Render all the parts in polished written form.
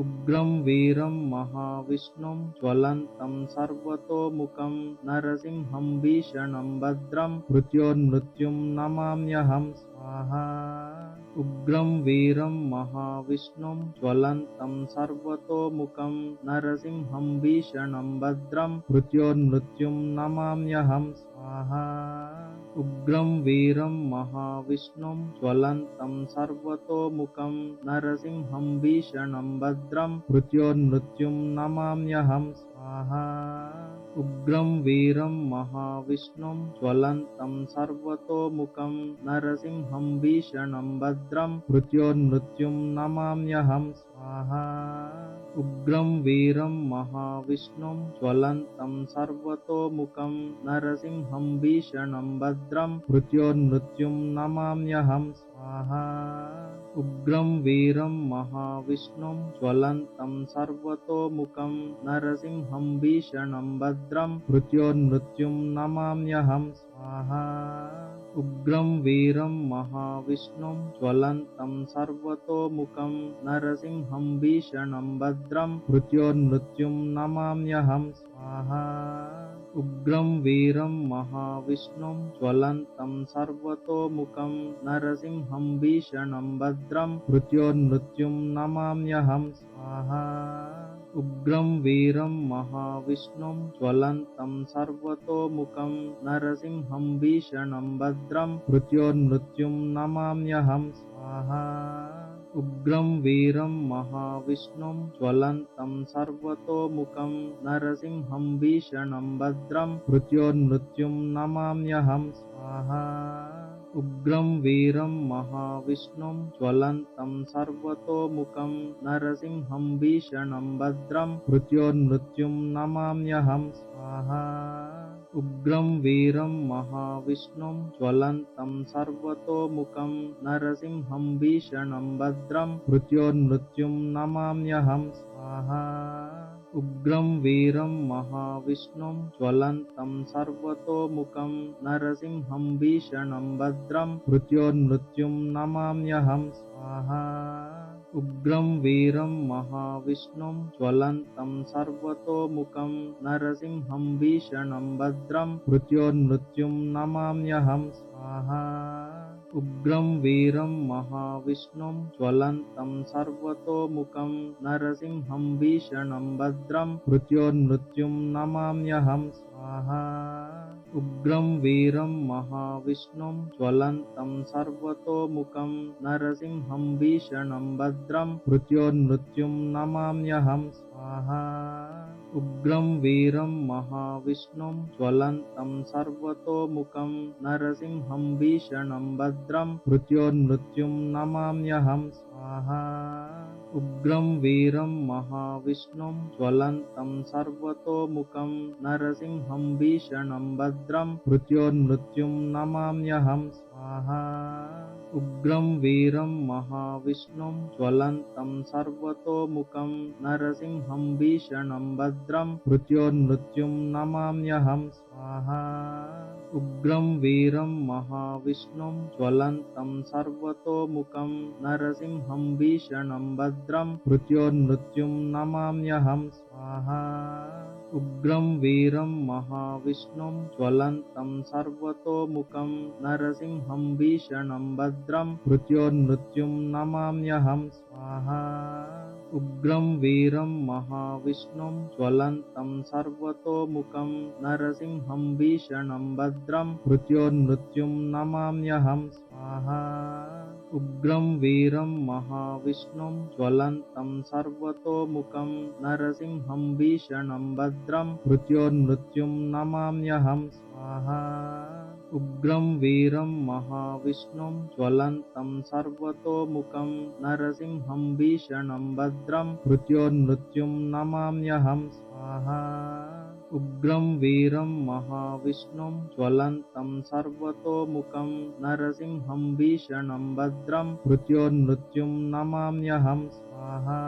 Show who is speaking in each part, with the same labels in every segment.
Speaker 1: उग्रं वीरं महाविष्णुं ज्वलन्तं सर्वतोमुखं नरसिंहं भीषणं भद्रं मृत्योर्मृत्युं नमाम्यहं स्वाहा। उग्रं वीरं महाविष्णुं ज्वलन्तं सर्वतोमुखं नरसिंहं भीषणं भद्रं मृत्योर्मृत्युं नमाम्यहं स्वाहा। उग्रं वीरं महाविष्णुं ज्वलन्तं सर्वतोमुखं नरसिंहं भीषणं भद्रं मृत्योर्मृत्युं नमाम्यहं स्वाहा। उग्रं वीरं महाविष्णुं ज्वलन्तं सर्वतोमुखं नरसिंहं भीषणं भद्रं मृत्योर्मृत्युं नमाम्यहं स्वाहा। उग्रं वीरं महाविष्णुं ज्वलन्तं सर्वतोमुखं नरसिंहं भीषणं भद्रं मृत्योर्मृत्युं नमाम्यहं स्वाहा। उग्रं वीरं महाविष्णुं ज्वलन्तं सर्वतोमुखं नरसिंहं भीषणं भद्रं मृत्योर्मृत्युं नमाम्यहं स्वाहा। उग्रं वीरं महाविष्णुं ज्वलन्तं सर्वतोमुखं नरसिंहं भीषणं भद्रं मृत्योर्मृत्युं नमाम्यहं स्वाहा। उग्रं वीरं महाविष्णुं ज्वलन्तं सर्वतोमुखं नरसिंहं भीषणं भद्रं मृत्योर्मृत्युं नमाम्यहं स्वाहा। उग्रं वीरं महाविष्णुं ज्वलन्तं सर्वतोमुखं नरसिंहं भीषणं भद्रं मृत्योर्मृत्युं नमाम्यहं स्वाहा। उग्रं वीरं महाविष्णुं ज्वलन्तं सर्वतोमुखं नरसिंहं भीषणं भद्रं मृत्योर्मृत्युं नमाम्यहं स्वाहा। उग्रं वीरं महाविष्णुं ज्वलन्तं सर्वतोमुखं नरसिंहं भीषणं भद्रं मृत्योर्मृत्युं नमाम्यहं स्वाहा। उग्रं वीरं महाविष्णुं ज्वलन्तं सर्वतोमुखं नरसिंहं भीषणं भद्रं मृत्योर्मृत्युं नमाम्यहं स्वाहा। उग्रं वीरं महाविष्णुं ज्वलन्तं सर्वतोमुखं नरसिंहं भीषणं भद्रं मृत्योर्मृत्युं नमाम्यहं स्वाहा। उग्रं वीरं महाविष्णुं ज्वलन्तं सर्वतोमुखं नरसिंहं भीषणं भद्रं मृत्योर्मृत्युं नमाम्यहं स्वाहा। उग्रं वीरं महाविष्णुं ज्वलन्तं सर्वतोमुखं नरसिंहं भीषणं भद्रं मृत्योर्मृत्युं नमाम्यहं स्वाहा। उग्रं वीरं महाविष्णुं ज्वलन्तं सर्वतोमुखं नरसिंहं भीषणं भद्रं मृत्योर्मृत्युं नमाम्यहं स्वाहा। उग्रं वीरं महाविष्णुं ज्वलन्तं सर्वतोमुखं नरसिंहं भीषणं भद्रं मृत्योर्मृत्युं नमाम्यहं स्वाहा। उग्रं वीरं महाविष्णुं ज्वलन्तं सर्वतोमुखं नरसिंहं भीषणं भद्रं मृत्योर्मृत्युं नमाम्यहं स्वाहा। उग्रं वीरं महाविष्णुं ज्वलन्तं सर्वतोमुखं नरसिंहं भीषणं भद्रं मृत्योर्मृत्युं नमाम्यहं स्वाहा। उग्रं वीरं महाविष्णुं ज्वलन्तं सर्वतोमुखं नरसिंहं भीषणं भद्रं मृत्योर्मृत्युं नमाम्यहं स्वाहा। उग्रं वीरं महाविष्णुं ज्वलन्तं सर्वतोमुखं नरसिंहं भीषणं भद्रं मृत्योर्मृत्युं नमाम्यहं स्वाहा। उग्रं वीरं महाविष्णुं ज्वलन्तं सर्वतोमुखं नरसिंहं भीषणं भद्रं मृत्योर्मृत्युं नमाम्यहं स्वाहा। उग्रं वीरं महाविष्णुं ज्वलन्तं सर्वतोमुखं नरसिंहं भीषणं भद्रं मृत्योर्मृत्युं नमाम्यहं स्वाहा। उग्रं वीरं महाविष्णुं ज्वलन्तं सर्वतोमुखं नरसिंहं भीषणं भद्रं मृत्योर्मृत्युं नमाम्यहं स्वाहा। उग्रं वीरं महाविष्णुं ज्वलन्तं सर्वतोमुखं नरसिंहं भीषणं भद्रं मृत्योर्मृत्युं नमाम्यहं स्वाहा।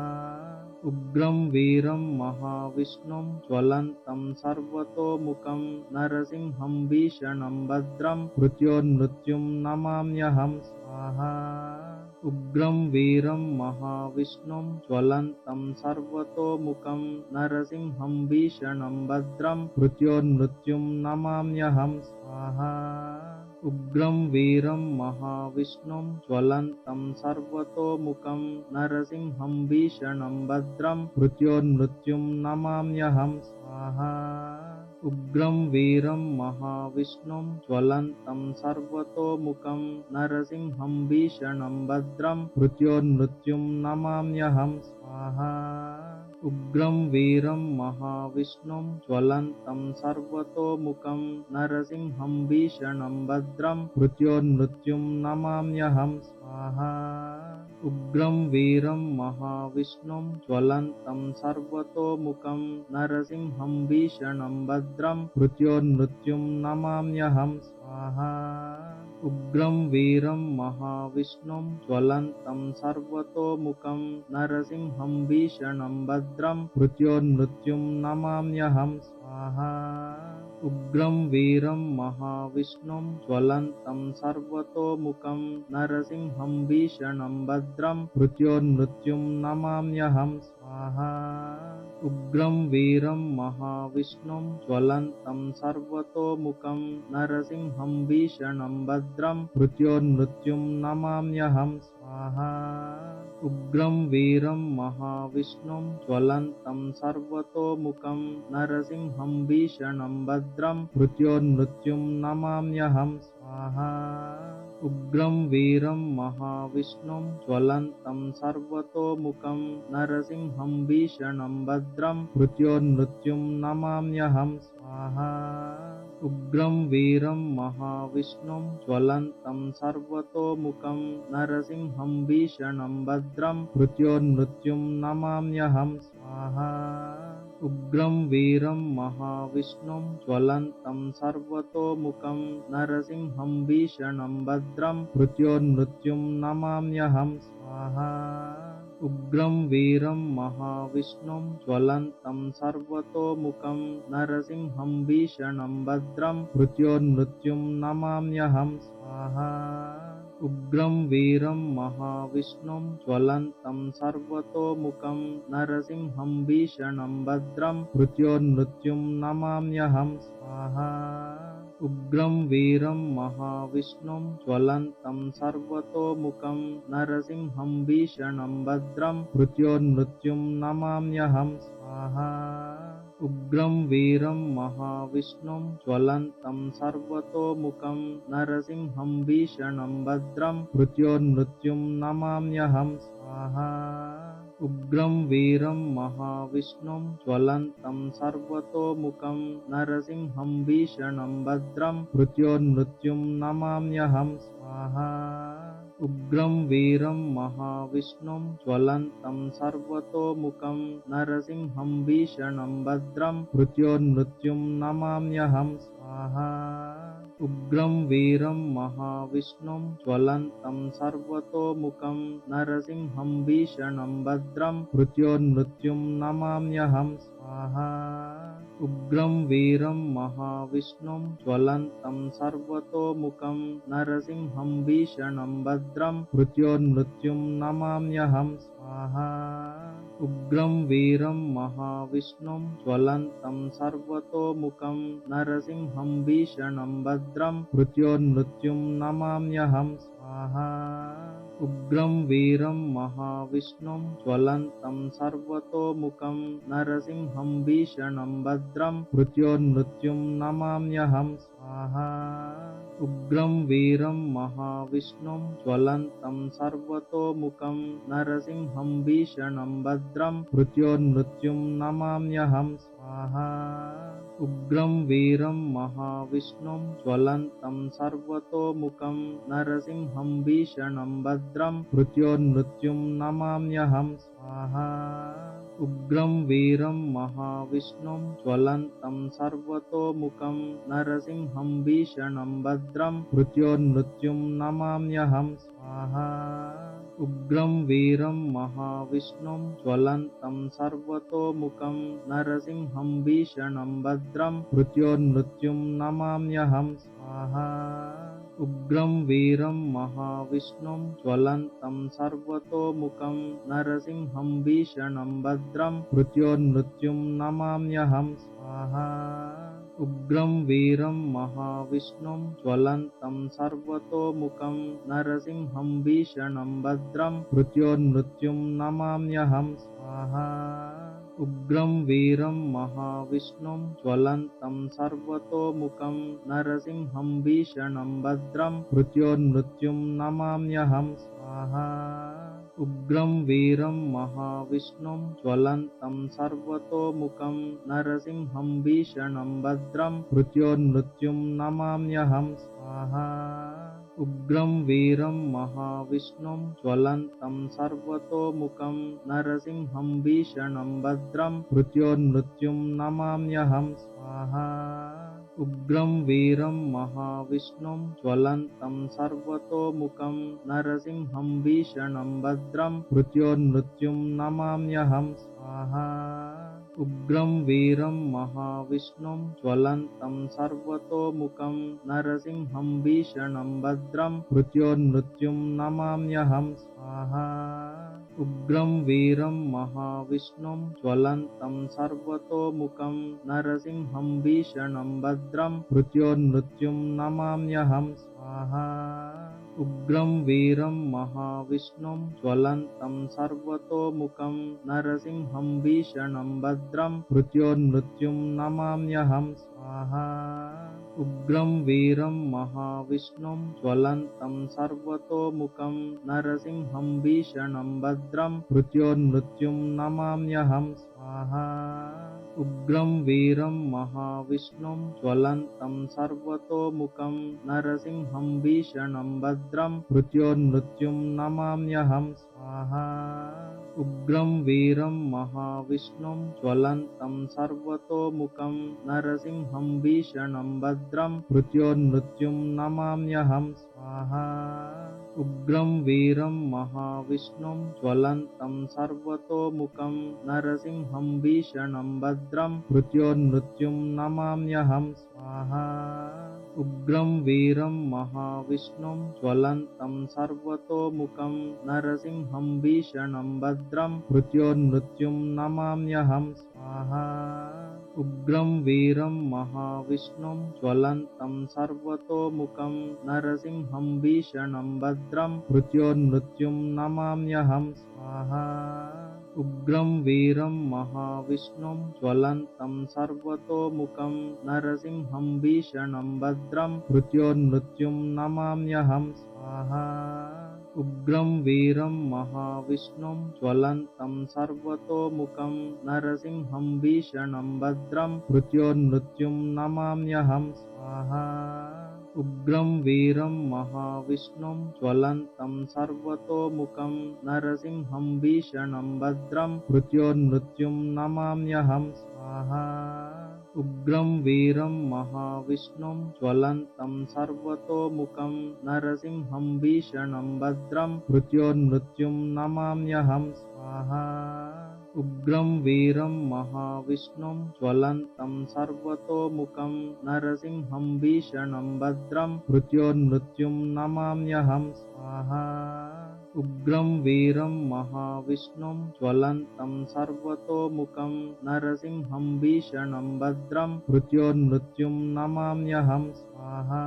Speaker 1: उग्रं वीरं महाविष्णुं ज्वलन्तं सर्वतोमुखं नरसिंहं भीषणं भद्रं मृत्योर्मृत्युं नमाम्यहं स्वाहा। उग्रं वीरं महाविष्णुं ज्वलन्तं सर्वतोमुखं नरसिंहं भीषणं भद्रं मृत्योर्मृत्युं नमाम्यहं स्वाहा उग्रं वीरं महाविष्णुं ज्वलन्तं सर्वतोमुखं नरसिंहं भीषणं भद्रं मृत्योर्मृत्युं नमाम्यहं स्वाहा उग्रं वीरं महाविष्णुं ज्वलन्तं सर्वतोमुखं नरसिंहं भीषणं भद्रं मृत्योर्मृत्युं नमाम्यहं स्वाहा उग्रं वीरं महाविष्णुं ज्वलन्तं सर्वतोमुखं नरसिंहं भीषणं भद्रं मृत्योर्मृत्युं नमाम्यहं स्वाहा उग्रं वीरं महाविष्णुं ज्वलन्तं सर्वतोमुखं नरसिंहं भीषणं भद्रं मृत्योर्मृत्युं नमाम्यहं स्वाहा उग्रं वीरं महाविष्णुं ज्वलन्तं सर्वतोमुखं नरसिंहं भीषणं भद्रं मृत्योर्मृत्युं नमाम्यहं स्वाहा उग्रं वीरं महाविष्णुं ज्वलन्तं सर्वतोमुखं नरसिंहं भीषणं भद्रं मृत्योर्मृत्युं नमाम्यहं स्वाहा उग्रं वीरं महाविष्णुं ज्वलन्तं सर्वतोमुखं नरसिंहं भीषणं भद्रं मृत्योर्मृत्युं नमाम्यहं स्वाहा उग्रं वीरं महाविष्णुं ज्वलन्तं सर्वतोमुखं नरसिंहं भीषणं भद्रं मृत्योर्मृत्युं नमाम्यहं स्वाहा उग्रं वीरं महाविष्णुं ज्वलन्तं सर्वतोमुखं नरसिंहं भीषणं भद्रं मृत्योर्मृत्युं नमाम्यहं स्वाहा उग्रं वीरं महाविष्णुं ज्वलन्तं सर्वतोमुखं नरसिंहं भीषणं भद्रं मृत्योर्मृत्युं नमाम्यहं स्वाहा उग्रं वीरं महाविष्णुं ज्वलन्तं सर्वतोमुखं नरसिंहं भीषणं भद्रं मृत्योर्मृत्युं नमाम्यहं स्वाहा उग्रं वीरं महाविष्णुं ज्वलन्तं सर्वतोमुखं नरसिंहं भीषणं भद्रं मृत्योर्मृत्युं नमाम्यहं स्वाहा उग्रं वीरं महाविष्णुं ज्वलन्तं सर्वतोमुखं नरसिंहं भीषणं भद्रं मृत्योर्मृत्युं नमाम्यहं स्वाहा उग्रं वीरं महाविष्णुं ज्वलन्तं सर्वतोमुखं नरसिंहं भीषणं भद्रं मृत्योर्मृत्युं नमाम्यहं स्वाहा उग्रं वीरं महाविष्णुं ज्वलन्तं सर्वतोमुखं नरसिंहं भीषणं भद्रं मृत्योर्मृत्युं नमाम्यहं स्वाहा उग्रं वीरं महाविष्णुं ज्वलन्तं सर्वतोमुखं नरसिंहं भीषणं भद्रं मृत्योर्मृत्युं नमाम्यहं स्वाहा उग्रं वीरं महाविष्णुं ज्वलन्तं सर्वतोमुखं नरसिंहं भीषणं भद्रं मृत्योर्मृत्युं नमाम्यहं स्वाहा उग्रं वीरं महाविष्णुं ज्वलन्तं सर्वतोमुखं नरसिंहं भीषणं भद्रं मृत्योर्मृत्युं नमाम्यहं स्वाहा उग्रं वीरं महाविष्णुं ज्वलन्तं सर्वतोमुखं नरसिंहं भीषणं भद्रं मृत्योर्मृत्युं नमाम्यहं स्वाहा उग्रं वीरं महाविष्णुं ज्वलन्तं सर्वतोमुखं नरसिंहं भीषणं भद्रं मृत्योर्मृत्युं नमाम्यहं स्वाहा उग्रं वीरं महाविष्णुं ज्वलन्तं सर्वतोमुखं नरसिंहं भीषणं भद्रं मृत्योर्मृत्युं नमाम्यहं स्वाहा उग्रं वीरं महाविष्णुं ज्वलन्तं सर्वतोमुखं नरसिंहं भीषणं भद्रं मृत्योर्मृत्युं नमाम्यहं स्वाहा उग्रं वीरं महाविष्णुं ज्वलन्तं सर्वतोमुखं नरसिंहं भीषणं भद्रं मृत्योर्मृत्युं नमाम्यहं स्वाहा उग्रं वीरं महाविष्णुं ज्वलन्तं सर्वतोमुखं नरसिंहं भीषणं भद्रं मृत्योर्मृत्युं नमाम्यहं स्वाहा उग्रं वीरं महाविष्णुं ज्वलन्तं सर्वतोमुखं नरसिंहं भीषणं भद्रं मृत्योर्मृत्युं नमाम्यहं स्वाहा उग्रं वीरं महाविष्णुं ज्वलन्तं सर्वतोमुखं नरसिंहं भीषणं भद्रं मृत्योर्मृत्युं नमाम्यहं स्वाहा उग्रं वीरं महाविष्णुं ज्वलन्तं सर्वतोमुखं नरसिंहं भीषणं भद्रं मृत्योर्मृत्युं नमाम्यहं स्वाहा उग्रं वीरं महाविष्णुं ज्वलन्तं सर्वतोमुखं नरसिंहं भीषणं भद्रं मृत्योर्मृत्युं नमाम्यहं स्वाहा उग्रं वीरं महाविष्णुं ज्वलन्तं सर्वतोमुखं नरसिंहं भीषणं भद्रं मृत्योर्मृत्युं नमाम्यहं स्वाहा उग्रं वीरं महाविष्णुं ज्वलन्तं सर्वतोमुखं नरसिंहं भीषणं भद्रं मृत्योर्मृत्युं नमाम्यहं स्वाहा उग्रं वीरं महाविष्णुं ज्वलन्तं सर्वतोमुखं नरसिंहं भीषणं भद्रं मृत्योर्मृत्युं नमाम्यहं स्वाहा उग्रं वीरं महाविष्णुं ज्वलन्तं सर्वतोमुखं नरसिंहं भीषणं भद्रं मृत्योर्मृत्युं नमाम्यहं स्वाहा उग्रं वीरं महाविष्णुं ज्वलन्तं सर्वतोमुखं नरसिंहं भीषणं भद्रं मृत्योर्मृत्युं नमाम्यहं स्वाहा उग्रं वीरं महाविष्णुं ज्वलन्तं सर्वतोमुखं नरसिंहं भीषणं भद्रं मृत्योर्मृत्युं नमाम्यहं स्वाहा उग्रं वीरं महाविष्णुं ज्वलन्तं सर्वतोमुखं नरसिंहं भीषणं भद्रं मृत्योर्मृत्युं नमाम्यहं स्वाहा उग्रं वीरं महाविष्णुं ज्वलन्तं सर्वतोमुखं नरसिंहं भीषणं भद्रं मृत्योर्मृत्युं नमाम्यहं स्वाहा उग्रं वीरं महाविष्णुं ज्वलन्तं सर्वतोमुखं नरसिंहं भीषणं भद्रं मृत्योर्मृत्युं नमाम्यहं स्वाहा उग्रं वीरं महाविष्णुं ज्वलन्तं सर्वतोमुखं नरसिंहं भीषणं भद्रं मृत्योर्मृत्युं नमाम्यहं स्वाहा उग्रं वीरं महाविष्णुं ज्वलन्तं सर्वतोमुखं नरसिंहं भीषणं भद्रं मृत्योर्मृत्युं नमाम्यहं स्वाहा उग्रं वीरं महाविष्णुं ज्वलन्तं सर्वतोमुखं नरसिंहं भीषणं भद्रं मृत्योर्मृत्युं नमाम्यहं स्वाहा उग्रं वीरं महाविष्णुं ज्वलन्तं सर्वतोमुखं नरसिंहं भीषणं भद्रं मृत्योर्मृत्युं नमाम्यहं स्वाहा उग्रं वीरं महाविष्णुं ज्वलन्तं सर्वतोमुखं नरसिंहं भीषणं भद्रं मृत्योर्मृत्युं नमाम्यहं स्वाहा उग्रं वीरं महाविष्णुं ज्वलन्तं सर्वतोमुखं नरसिंहं भीषणं भद्रं मृत्योर्मृत्युं नमाम्यहं स्वाहा उग्रं वीरं महाविष्णुं ज्वलन्तं सर्वतोमुखं नरसिंहं भीषणं भद्रं मृत्योर्मृत्युं नमाम्यहं स्वाहा उग्रं वीरं महाविष्णुं ज्वलन्तं सर्वतोमुखं नरसिंहं भीषणं भद्रं मृत्योर्मृत्युं नमाम्यहं स्वाहा उग्रं वीरं महाविष्णुं ज्वलन्तं सर्वतोमुखं नरसिंहं भीषणं भद्रं मृत्योर्मृत्युं नमाम्यहं स्वाहा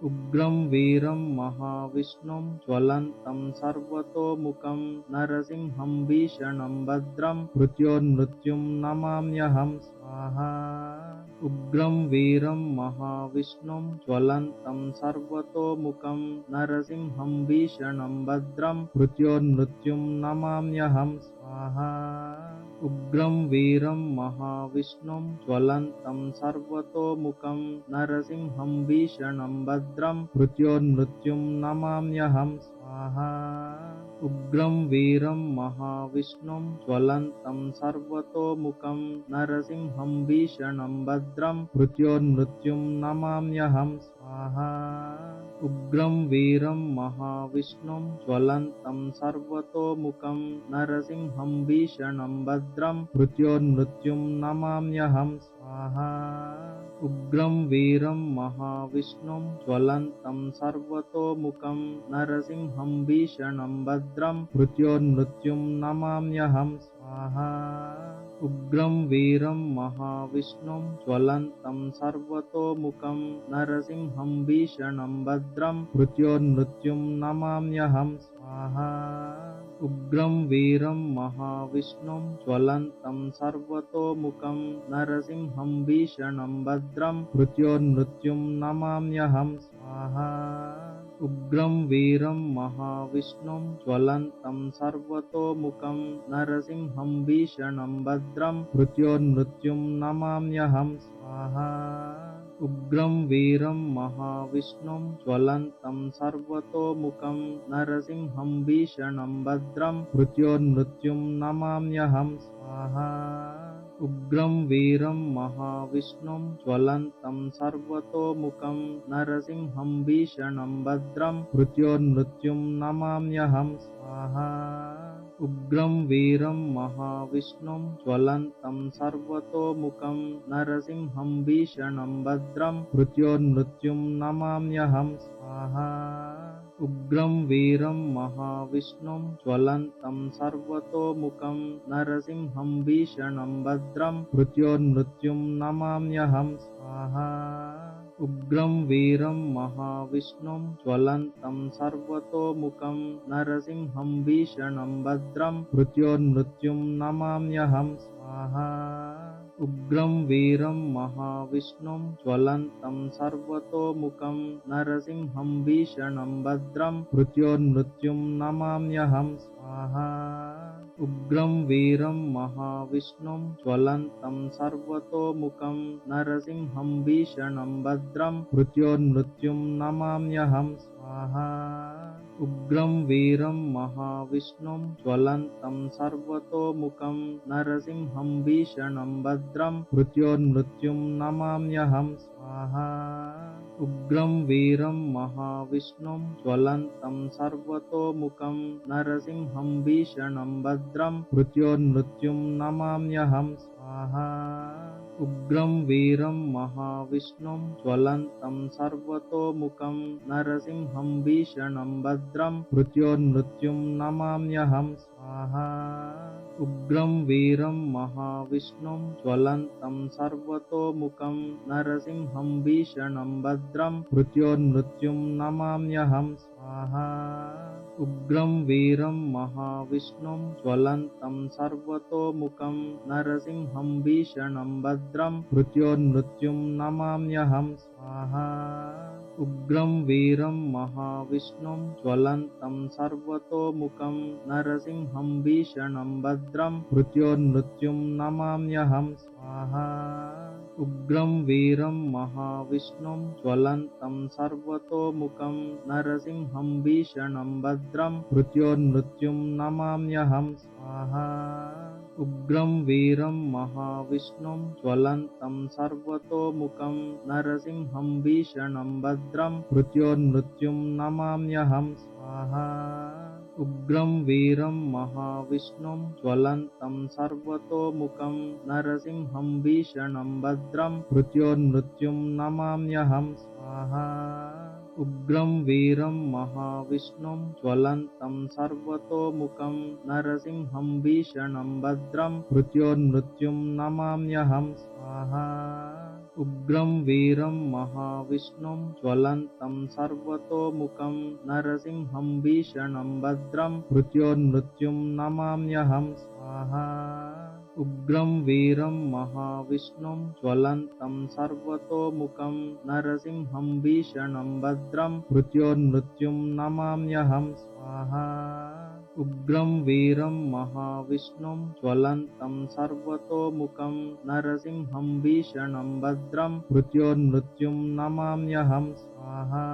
Speaker 1: उग्रं वीरं महाविष्णुं ज्वलन्तं सर्वतोमुखं नरसिंहं भीषणं भद्रं मृत्योर्मृत्युं नमाम्यहं स्वाहा उग्रं वीरं महाविष्णुं ज्वलन्तं सर्वतोमुखं नरसिंहं भीषणं भद्रं मृत्योर्मृत्युं नमाम्यहं स्वाहा उग्रं वीरं महाविष्णुं ज्वलन्तं सर्वतोमुखं नरसिंहं भीषणं भद्रं मृत्योर्मृत्युं नमाम्यहं स्वाहा उग्रं वीरं महाविष्णुं ज्वलन्तं सर्वतोमुखं नरसिंहं भीषणं भद्रं मृत्योर्मृत्युं नमाम्यहं स्वाहा उग्रं वीरं महाविष्णुं ज्वलन्तं सर्वतोमुखं नरसिंहं भीषणं भद्रं मृत्योर्मृत्युं नमाम्यहं स्वाहा उग्रं वीरं महाविष्णुं ज्वलन्तं सर्वतोमुखं नरसिंहं भीषणं भद्रं मृत्योर्मृत्युं नमाम्यहं स्वाहा उग्रं वीरं महाविष्णुं ज्वलन्तं सर्वतोमुखं नरसिंहं भीषणं भद्रं मृत्योर्मृत्युं नमाम्यहं स्वाहा उग्रं वीरं महाविष्णुं ज्वलन्तं सर्वतोमुखं नरसिंहं भीषणं भद्रं मृत्योर्मृत्युं नमाम्यहं स्वाहा उग्रं वीरं महाविष्णुं ज्वलन्तं सर्वतोमुखं नरसिंहं भीषणं भद्रं मृत्योर्मृत्युं नमाम्यहं स्वाहा उग्रं वीरं महाविष्णुं ज्वलन्तं सर्वतोमुखं नरसिंहं भीषणं भद्रं मृत्योर्मृत्युं नमाम्यहं स्वाहा उग्रं वीरं महाविष्णुं ज्वलन्तं सर्वतोमुखं नरसिंहं भीषणं भद्रं मृत्योर्मृत्युं नमाम्यहं स्वाहा उग्रं वीरं महाविष्णुं ज्वलन्तं सर्वतोमुखं नरसिंहं भीषणं भद्रं मृत्योर्मृत्युं नमाम्यहं स्वाहा उग्रं वीरं महाविष्णुं ज्वलन्तं सर्वतोमुखं नरसिंहं भीषणं भद्रं मृत्योर्मृत्युं नमाम्यहं स्वाहा उग्रं वीरं महाविष्णुं ज्वलन्तं सर्वतोमुखं नरसिंहं भीषणं भद्रं मृत्योर्मृत्युं नमाम्यहं स्वाहा उग्रं वीरं महाविष्णुं ज्वलन्तं सर्वतोमुखं नरसिंहं भीषणं भद्रं मृत्योर्मृत्युं नमाम्यहं स्वाहा उग्रं वीरं महाविष्णुं ज्वलन्तं सर्वतोमुखं नरसिंहं भीषणं भद्रं मृत्योर्मृत्युं नमाम्यहं स्वाहा उग्रं वीरं महाविष्णुं ज्वलन्तं सर्वतोमुखं नरसिंहं भीषणं भद्रं मृत्योर्मृत्युं नमाम्यहं स्वाहा उग्रं वीरं महाविष्णुं ज्वलन्तं सर्वतोमुखं नरसिंहं भीषणं भद्रं मृत्योर्मृत्युं नमाम्यहं स्वाहा उग्रं वीरं महाविष्णुं ज्वलन्तं सर्वतोमुखं नरसिंहं भीषणं भद्रं मृत्योर्मृत्युं नमाम्यहं स्वाहा उग्रं वीरं महाविष्णुं ज्वलन्तं सर्वतोमुखं नरसिंहं भीषणं भद्रं मृत्योर्मृत्युं नमाम्यहं स्वाहा उग्रं वीरं महाविष्णुं ज्वलन्तं सर्वतोमुखं नरसिंहं भीषणं भद्रं मृत्योर्मृत्युं नमाम्यहं स्वाहा उग्रं वीरं महाविष्णुं ज्वलन्तं सर्वतोमुखं नरसिंहं भीषणं भद्रं मृत्योर्मृत्युं नमाम्यहं स्वाहा उग्रं वीरं महाविष्णुं ज्वलन्तं सर्वतोमुखं नरसिंहं भीषणं भद्रं मृत्योर्मृत्युं नमाम्यहं स्वाहा उग्रं वीरं महाविष्णुं ज्वलन्तं सर्वतोमुखं नरसिंहं भीषणं भद्रं मृत्योर्मृत्युं नमाम्यहं स्वाहा उग्रं वीरं महाविष्णुं ज्वलन्तं सर्वतोमुखं नरसिंहं भीषणं भद्रं मृत्योर्मृत्युं नमाम्यहं स्वाहा उग्रं वीरं महाविष्णुं ज्वलन्तं सर्वतोमुखं नरसिंहं भीषणं भद्रं मृत्योर्मृत्युं नमाम्यहं स्वाहा उग्रं वीरं महाविष्णुं ज्वलन्तं सर्वतोमुखं नरसिंहं भीषणं भद्रं मृत्योर्मृत्युं नमाम्यहं स्वाहा उग्रं वीरं महाविष्णुं ज्वलन्तं सर्वतोमुखं नरसिंहं भीषणं भद्रं मृत्योर्मृत्युं नमाम्यहं स्वाहा उग्रं वीरं महाविष्णुं ज्वलन्तं सर्वतोमुखं नरसिंहं भीषणं भद्रं मृत्योर्मृत्युं नमाम्यहं स्वाहा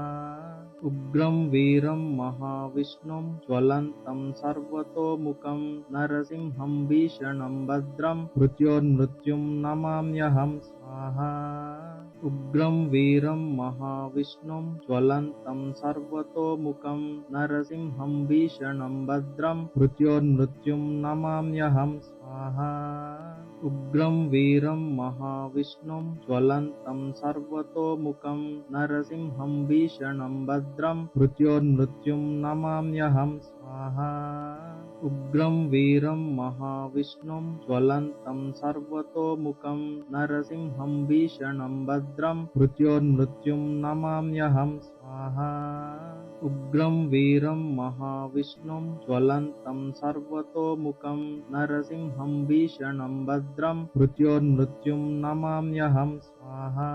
Speaker 1: उग्रं वीरं महाविष्णुं ज्वलन्तं सर्वतोमुखं नरसिंहं भीषणं भद्रं मृत्योर्मृत्युं नमाम्यहं स्वाहा उग्रं वीरं महाविष्णुं ज्वलन्तं सर्वतोमुखं नरसिंहं भीषणं भद्रं मृत्योर्मृत्युं नमाम्यहं स्वाहा उग्रं वीरं महाविष्णुं ज्वलन्तं सर्वतोमुखं नरसिंहं भीषणं भद्रं मृत्योर्मृत्युं नमाम्यहं स्वाहा उग्रं वीरं महाविष्णुं ज्वलन्तं सर्वतोमुखं नरसिंहं भीषणं भद्रं मृत्योर्मृत्युं नमाम्यहं स्वाहा उग्रं वीरं महाविष्णुं ज्वलन्तं सर्वतोमुखं नरसिंहं भीषणं भद्रं मृत्योर्मृत्युं नमाम्यहं स्वाहा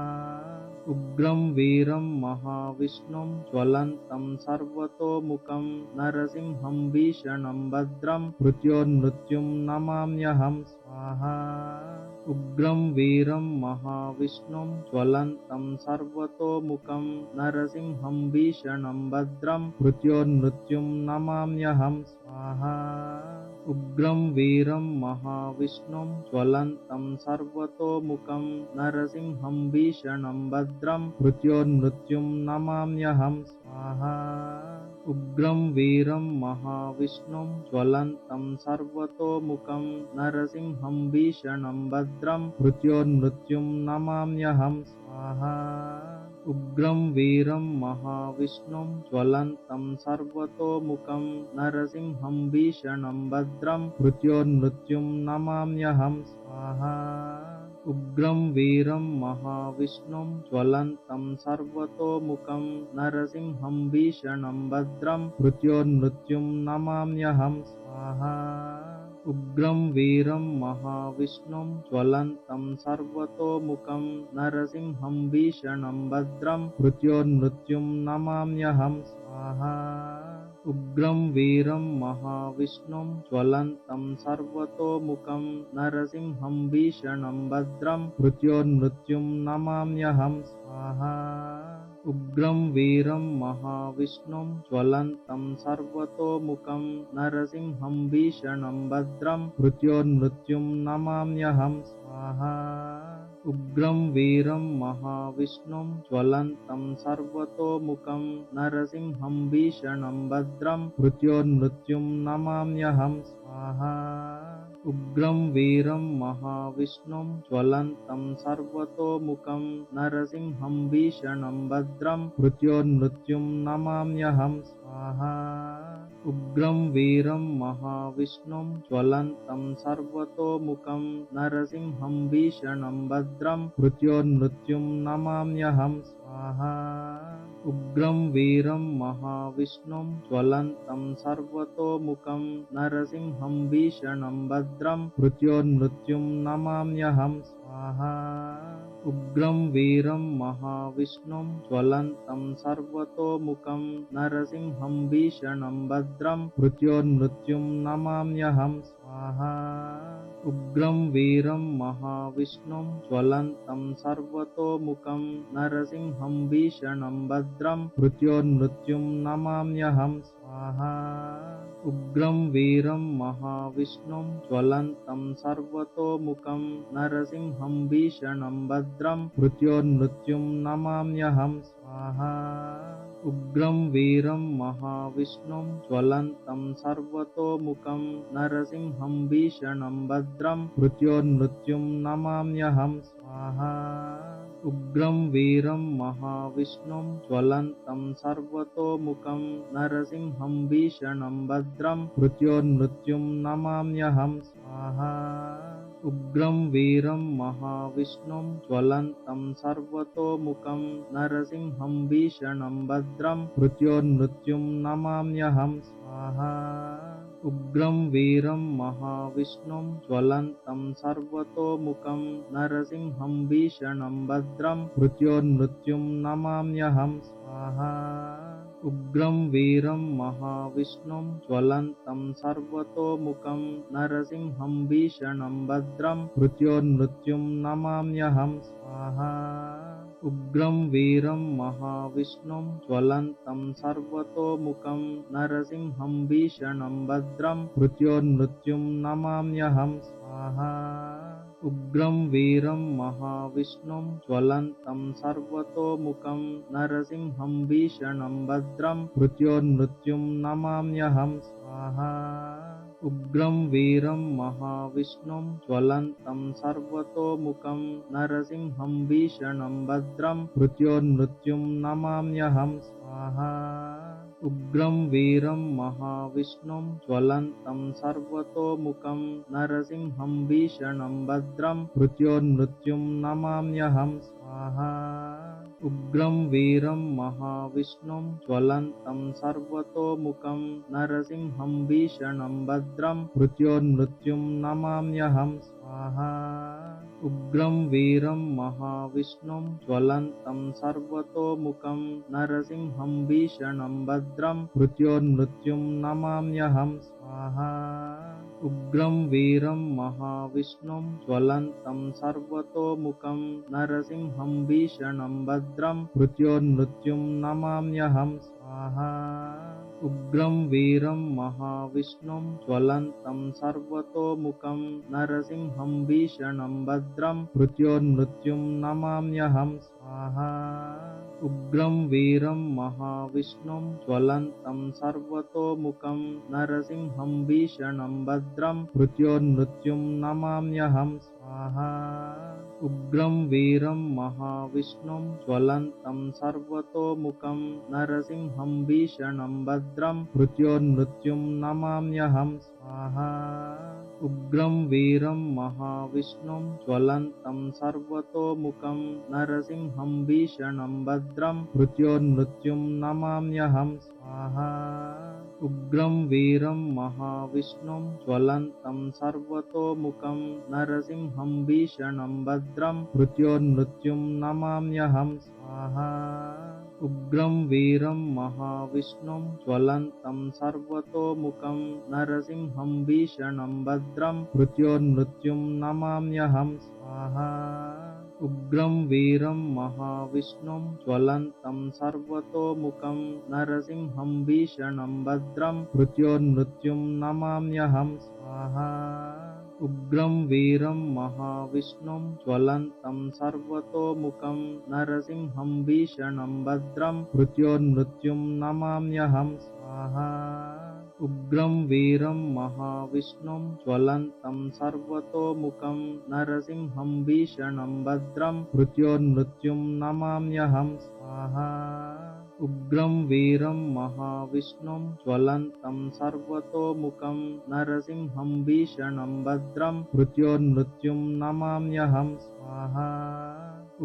Speaker 1: उग्रं वीरं महाविष्णुं ज्वलन्तं सर्वतोमुखं नरसिंहं भीषणं भद्रं मृत्योर्मृत्युं नमाम्यहं स्वाहा उग्रं वीरं महाविष्णुं ज्वलन्तं सर्वतोमुखं नरसिंहं भीषणं भद्रं मृत्योर्मृत्युं नमाम्यहं स्वाहा उग्रं वीरं महाविष्णुं ज्वलन्तं सर्वतोमुखं नरसिंहं भीषणं भद्रं मृत्योर्मृत्युं नमाम्यहं स्वाहा उग्रं वीरं महाविष्णुं ज्वलन्तं सर्वतोमुखं नरसिंहं भीषणं भद्रं मृत्योर्मृत्युं नमाम्यहं स्वाहा उग्रं वीरं महाविष्णुं ज्वलन्तं सर्वतोमुखं नरसिंहं भीषणं भद्रं मृत्योर्मृत्युं नमाम्यहं स्वाहा उग्रं वीरं महाविष्णुं ज्वलन्तं सर्वतोमुखं नरसिंहं भीषणं भद्रं मृत्योर्मृत्युं नमाम्यहं स्वाहा उग्रं वीरं महाविष्णुं ज्वलन्तं सर्वतोमुखं नरसिंहं भीषणं भद्रं मृत्योर्मृत्युं नमाम्यहं स्वाहा उग्रं वीरं महाविष्णुं ज्वलन्तं सर्वतोमुखं नरसिंहं भीषणं भद्रं मृत्योर्मृत्युं नमाम्यहं स्वाहा उग्रं वीरं महाविष्णुं ज्वलन्तं सर्वतोमुखं नरसिंहं भीषणं भद्रं मृत्योर्मृत्युं नमाम्यहं स्वाहा उग्रं वीरं महाविष्णुं ज्वलन्तं सर्वतोमुखं नरसिंहं भीषणं भद्रं मृत्योर्मृत्युं नमाम्यहं स्वाहा उग्रं वीरं महाविष्णुं ज्वलन्तं सर्वतोमुखं नरसिंहं भीषणं भद्रं मृत्योर्मृत्युं नमाम्यहं स्वाहा उग्रं वीरं महाविष्णुं ज्वलन्तं सर्वतोमुखं नरसिंहं भीषणं भद्रं मृत्योर्मृत्युं नमाम्यहं स्वाहा उग्रं वीरं महाविष्णुं ज्वलन्तं सर्वतोमुखं नरसिंहं भीषणं भद्रं मृत्योर्मृत्युं नमाम्यहं स्वाहा उग्रं वीरं महाविष्णुं ज्वलन्तं सर्वतोमुखं नरसिंहं भीषणं भद्रं मृत्योर्मृत्युं नमाम्यहं स्वाहा उग्रं वीरं महाविष्णुं ज्वलन्तं सर्वतोमुखं नरसिंहं भीषणं भद्रं मृत्योर्मृत्युं नमाम्यहं स्वाहा उग्रं वीरं महाविष्णुं ज्वलन्तं सर्वतोमुखं नरसिंहं भीषणं भद्रं मृत्योर्मृत्युं नमाम्यहं स्वाहा उग्रं वीरं महाविष्णुं ज्वलन्तं सर्वतोमुखं नरसिंहं भीषणं भद्रं मृत्योर्मृत्युं नमाम्यहं स्वाहा उग्रं वीरं महाविष्णुं ज्वलन्तं सर्वतोमुखं नरसिंहं भीषणं भद्रं मृत्योर्मृत्युं नमाम्यहं स्वाहा उग्रं वीरं महाविष्णुं ज्वलन्तं सर्वतोमुखं नरसिंहं भीषणं भद्रं मृत्योर्मृत्युं नमाम्यहं स्वाहा उग्रं वीरं महाविष्णुं ज्वलन्तं सर्वतोमुखं नरसिंहं भीषणं भद्रं मृत्योर्मृत्युं नमाम्यहं स्वाहा उग्रं वीरं महाविष्णुं ज्वलन्तं सर्वतोमुखं नरसिंहं भीषणं भद्रं मृत्योर्मृत्युं नमाम्यहं स्वाहा उग्रं वीरं महाविष्णुं ज्वलन्तं सर्वतोमुखं नरसिंहं भीषणं भद्रं मृत्योर्मृत्युं नमाम्यहं स्वाहा उग्रं वीरं महाविष्णुं ज्वलन्तं सर्वतोमुखं नरसिंहं भीषणं भद्रं मृत्योर्मृत्युं नमाम्यहं स्वाहा उग्रं वीरं महाविष्णुं ज्वलन्तं सर्वतोमुखं नरसिंहं भीषणं भद्रं मृत्योर्मृत्युं नमाम्यहं स्वाहा उग्रं वीरं महाविष्णुं ज्वलन्तं सर्वतोमुखं नरसिंहं भीषणं भद्रं मृत्योर्मृत्युं नमाम्यहं स्वाहा उग्रं वीरं महाविष्णुं ज्वलन्तं सर्वतोमुखं नरसिंहं भीषणं भद्रं मृत्योर्मृत्युं नमाम्यहं स्वाहा उग्रं वीरं महाविष्णुं ज्वलन्तं सर्वतोमुखं नरसिंहं भीषणं भद्रं मृत्योर्मृत्युं नमाम्यहं स्वाहा उग्रं वीरं महाविष्णुं ज्वलन्तं सर्वतोमुखं नरसिंहं भीषणं भद्रं मृत्योर्मृत्युं नमाम्यहं स्वाहा उग्रं वीरं महाविष्णुं ज्वलन्तं सर्वतोमुखं नरसिंहं भीषणं भद्रं मृत्योर्मृत्युं नमाम्यहं स्वाहा उग्रं वीरं महाविष्णुं ज्वलन्तं सर्वतोमुखं नरसिंहं भीषणं भद्रं मृत्योर्मृत्युं नमाम्यहं स्वाहा उग्रं वीरं महाविष्णुं ज्वलन्तं सर्वतोमुखं नरसिंहं भीषणं भद्रं मृत्योर्मृत्युं नमाम्यहं स्वाहा उग्रं वीरं महाविष्णुं ज्वलन्तं सर्वतोमुखं नरसिंहं भीषणं भद्रं मृत्योर्मृत्युं नमाम्यहं स्वाहा उग्रं वीरं महाविष्णुं ज्वलन्तं सर्वतोमुखं नरसिंहं भीषणं भद्रं मृत्योर्मृत्युं नमाम्यहं स्वाहा उग्रं वीरं महाविष्णुं ज्वलन्तं सर्वतोमुखं नरसिंहं भीषणं भद्रं मृत्योर्मृत्युं नमाम्यहं स्वाहा उग्रं वीरं महाविष्णुं ज्वलन्तं सर्वतोमुखं नरसिंहं भीषणं भद्रं मृत्योर्मृत्युं नमाम्यहं स्वाहा उग्रं वीरं महाविष्णुं ज्वलन्तं सर्वतोमुखं नरसिंहं भीषणं भद्रं मृत्योर्मृत्युं नमाम्यहं स्वाहा उग्रं वीरं महाविष्णुं ज्वलन्तं सर्वतोमुखं नरसिंहं भीषणं भद्रं मृत्योर्मृत्युं नमाम्यहं स्वाहा उग्रं वीरं महाविष्णुं ज्वलन्तं सर्वतोमुखं नरसिंहं भीषणं भद्रं मृत्योर्मृत्युं नमाम्यहं स्वाहा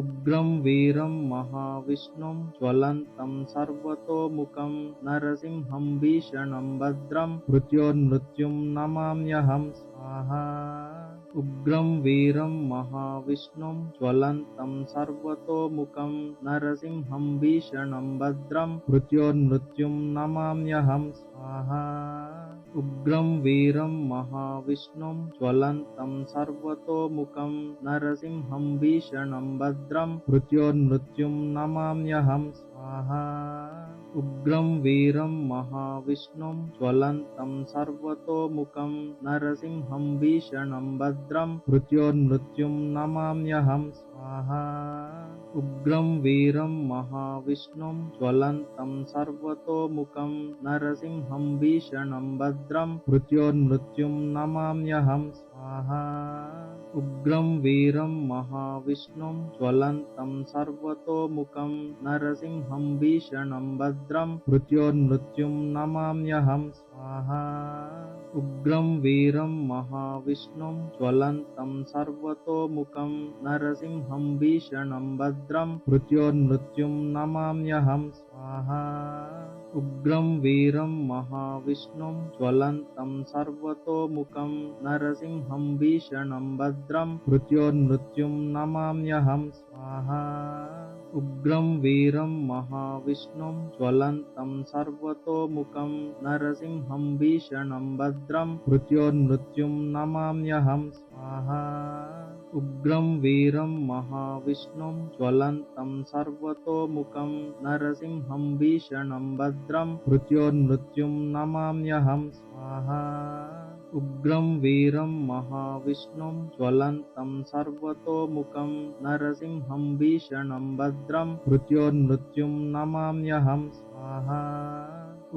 Speaker 1: उग्रं वीरं महाविष्णुं ज्वलन्तं सर्वतोमुखं नरसिंहं भीषणं भद्रं मृत्योर्मृत्युं नमाम्यहं स्वाहा उग्रं वीरं महाविष्णुं ज्वलन्तं सर्वतोमुखं नरसिंहं भीषणं भद्रं मृत्योर्मृत्युं नमाम्यहं स्वाहा उग्रं वीरं महाविष्णुं ज्वलन्तं सर्वतोमुखं नरसिंहं भीषणं भद्रं मृत्योर्मृत्युं नमाम्यहं स्वाहा उग्रं वीरं महाविष्णुं ज्वलन्तं सर्वतोमुखं नरसिंहं भीषणं भद्रं मृत्योर्मृत्युं नमाम्यहं स्वाहा उग्रं वीरं महाविष्णुं ज्वलन्तं सर्वतोमुखं नरसिंहं भीषणं भद्रं मृत्योर्मृत्युं नमाम्यहं स्वाहा उग्रं वीरं महाविष्णुं ज्वलन्तं सर्वतोमुखं नरसिंहं भीषणं भद्रं मृत्योर्मृत्युं नमाम्यहं स्वाहा उग्रं वीरं महाविष्णुं ज्वलन्तं सर्वतोमुखं नरसिंहं भीषणं भद्रं मृत्योर्मृत्युं नमाम्यहं स्वाहा उग्रं वीरं महाविष्णुं ज्वलन्तं सर्वतोमुखं नरसिंहं भीषणं भद्रं मृत्योर्मृत्युं नमाम्यहं स्वाहा उग्रं वीरं महाविष्णुं ज्वलन्तं सर्वतोमुखं नरसिंहं भीषणं भद्रं मृत्योर्मृत्युं नमाम्यहं स्वाहा उग्रं वीरं महाविष्णुं ज्वलन्तं सर्वतोमुखं नरसिंहं भीषणं भद्रं मृत्योर्मृत्युं नमाम्यहं स्वाहा उग्रं वीरं महाविष्णुं ज्वलन्तं सर्वतोमुखं नरसिंहं भीषणं भद्रं मृत्योर्मृत्युं नमाम्यहं स्वाहा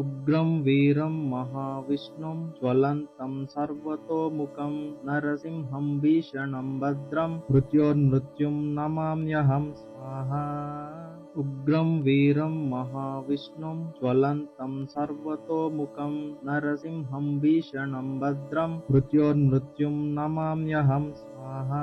Speaker 1: उग्रं वीरं महाविष्णुं ज्वलन्तं सर्वतोमुखं नरसिंहं भीषणं भद्रं मृत्योर्मृत्युं नमाम्यहं स्वाहा उग्रं वीरं महाविष्णुं ज्वलन्तं सर्वतोमुखं नरसिंहं भीषणं भद्रं मृत्योर्मृत्युं नमाम्यहं स्वाहा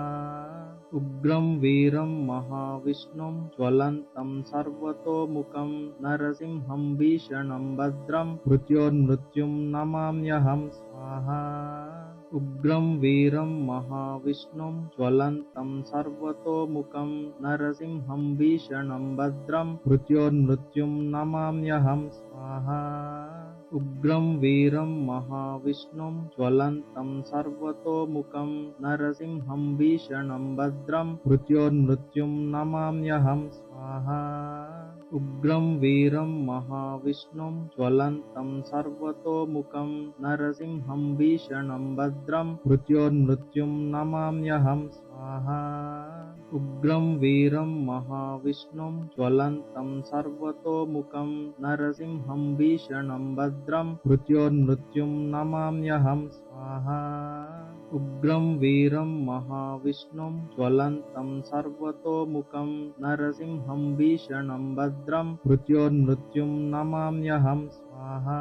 Speaker 1: उग्रं वीरं महाविष्णुं ज्वलन्तं सर्वतोमुखं नरसिंहं भीषणं भद्रं मृत्योर्मृत्युं नमाम्यहं स्वाहा उग्रं वीरं महाविष्णुं ज्वलन्तं सर्वतोमुखं नरसिंहं भीषणं भद्रं मृत्योर्मृत्युं नमाम्यहं स्वाहा उग्रं वीरं महाविष्णुं ज्वलन्तं सर्वतोमुखं नरसिंहं भीषणं भद्रं मृत्योर्मृत्युं नमाम्यहं स्वाहा उग्रं वीरं महाविष्णुं ज्वलन्तं सर्वतोमुखं नरसिंहं भीषणं भद्रं मृत्योर्मृत्युं नमाम्यहं स्वाहा उग्रं वीरं महाविष्णुं ज्वलन्तं सर्वतोमुखं नरसिंहं भीषणं भद्रं मृत्योर्मृत्युं नमाम्यहं स्वाहा उग्रं वीरं महाविष्णुं ज्वलन्तं सर्वतोमुखं नरसिंहं भीषणं भद्रं मृत्योर्मृत्युं नमाम्यहं स्वाहा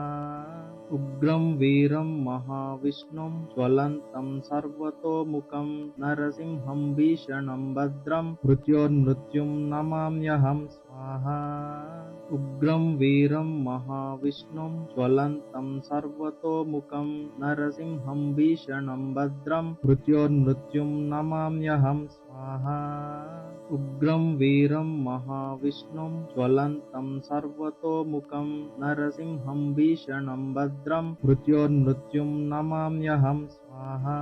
Speaker 1: उग्रं वीरं महाविष्णुं ज्वलन्तं सर्वतोमुखं नरसिंहं भीषणं भद्रं मृत्योर्मृत्युं नमाम्यहं स्वाहा उग्रं वीरं महाविष्णुं ज्वलन्तं सर्वतोमुखं नरसिंहं भीषणं भद्रं मृत्योर्मृत्युं नमाम्यहं स्वाहा उग्रं वीरं महाविष्णुं ज्वलन्तं सर्वतोमुखं नरसिंहं भीषणं भद्रं मृत्योर्मृत्युं नमाम्यहं स्वाहा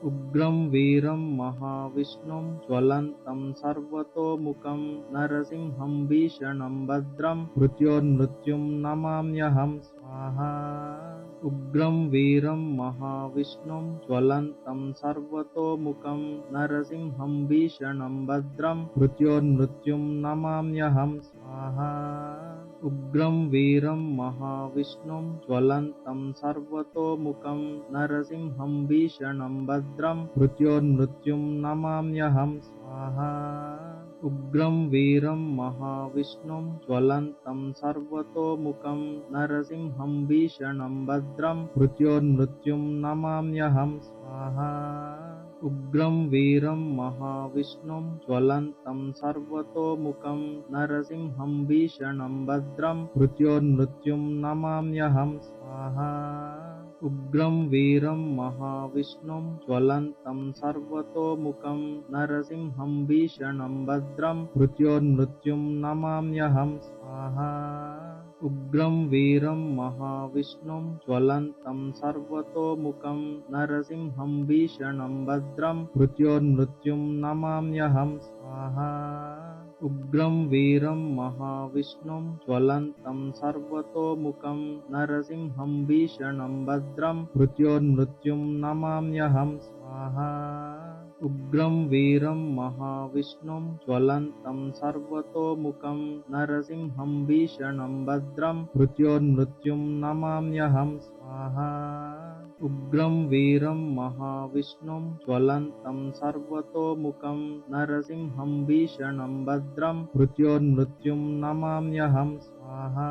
Speaker 1: उग्रं वीरं महाविष्णुं ज्वलन्तं सर्वतोमुखं नरसिंहं भीषणं भद्रं मृत्योर्मृत्युं नमाम्यहं स्वाहा उग्रं वीरं महाविष्णुं ज्वलन्तं सर्वतोमुखं नरसिंहं भीषणं भद्रं मृत्योर्मृत्युं नमाम्यहं स्वाहा उग्रं वीरं महाविष्णुं ज्वलन्तं सर्वतोमुखं नरसिंहं भीषणं भद्रं मृत्योर्मृत्युं नमाम्यहं स्वाहा उग्रं वीरं महाविष्णुं ज्वलन्तं सर्वतोमुखं नरसिंहं भीषणं भद्रं मृत्योर्मृत्युं नमाम्यहं स्वाहा उग्रं वीरं महाविष्णुं ज्वलन्तं सर्वतोमुखं नरसिंहं भीषणं भद्रं मृत्योर्मृत्युं नमाम्यहं स्वाहा उग्रं वीरं महाविष्णुं ज्वलन्तं सर्वतोमुखं नरसिंहं भीषणं भद्रं मृत्योर्मृत्युं नमाम्यहं स्वाहा उग्रं वीरं महाविष्णुं ज्वलन्तं सर्वतोमुखं नरसिंहं भीषणं भद्रं मृत्योर्मृत्युं नमाम्यहं स्वाहा उग्रं वीरं महाविष्णुं ज्वलन्तं सर्वतोमुखं नरसिंहं भीषणं भद्रं मृत्योर्मृत्युं नमाम्यहं स्वाहा उग्रं वीरं महाविष्णुं ज्वलन्तं सर्वतोमुखं नरसिंहं भीषणं भद्रं मृत्योर्मृत्युं नमाम्यहं स्वाहा उग्रं वीरं महाविष्णुं ज्वलन्तं सर्वतोमुखं नरसिंहं भीषणं भद्रं मृत्योर्मृत्युं नमाम्यहं स्वाहा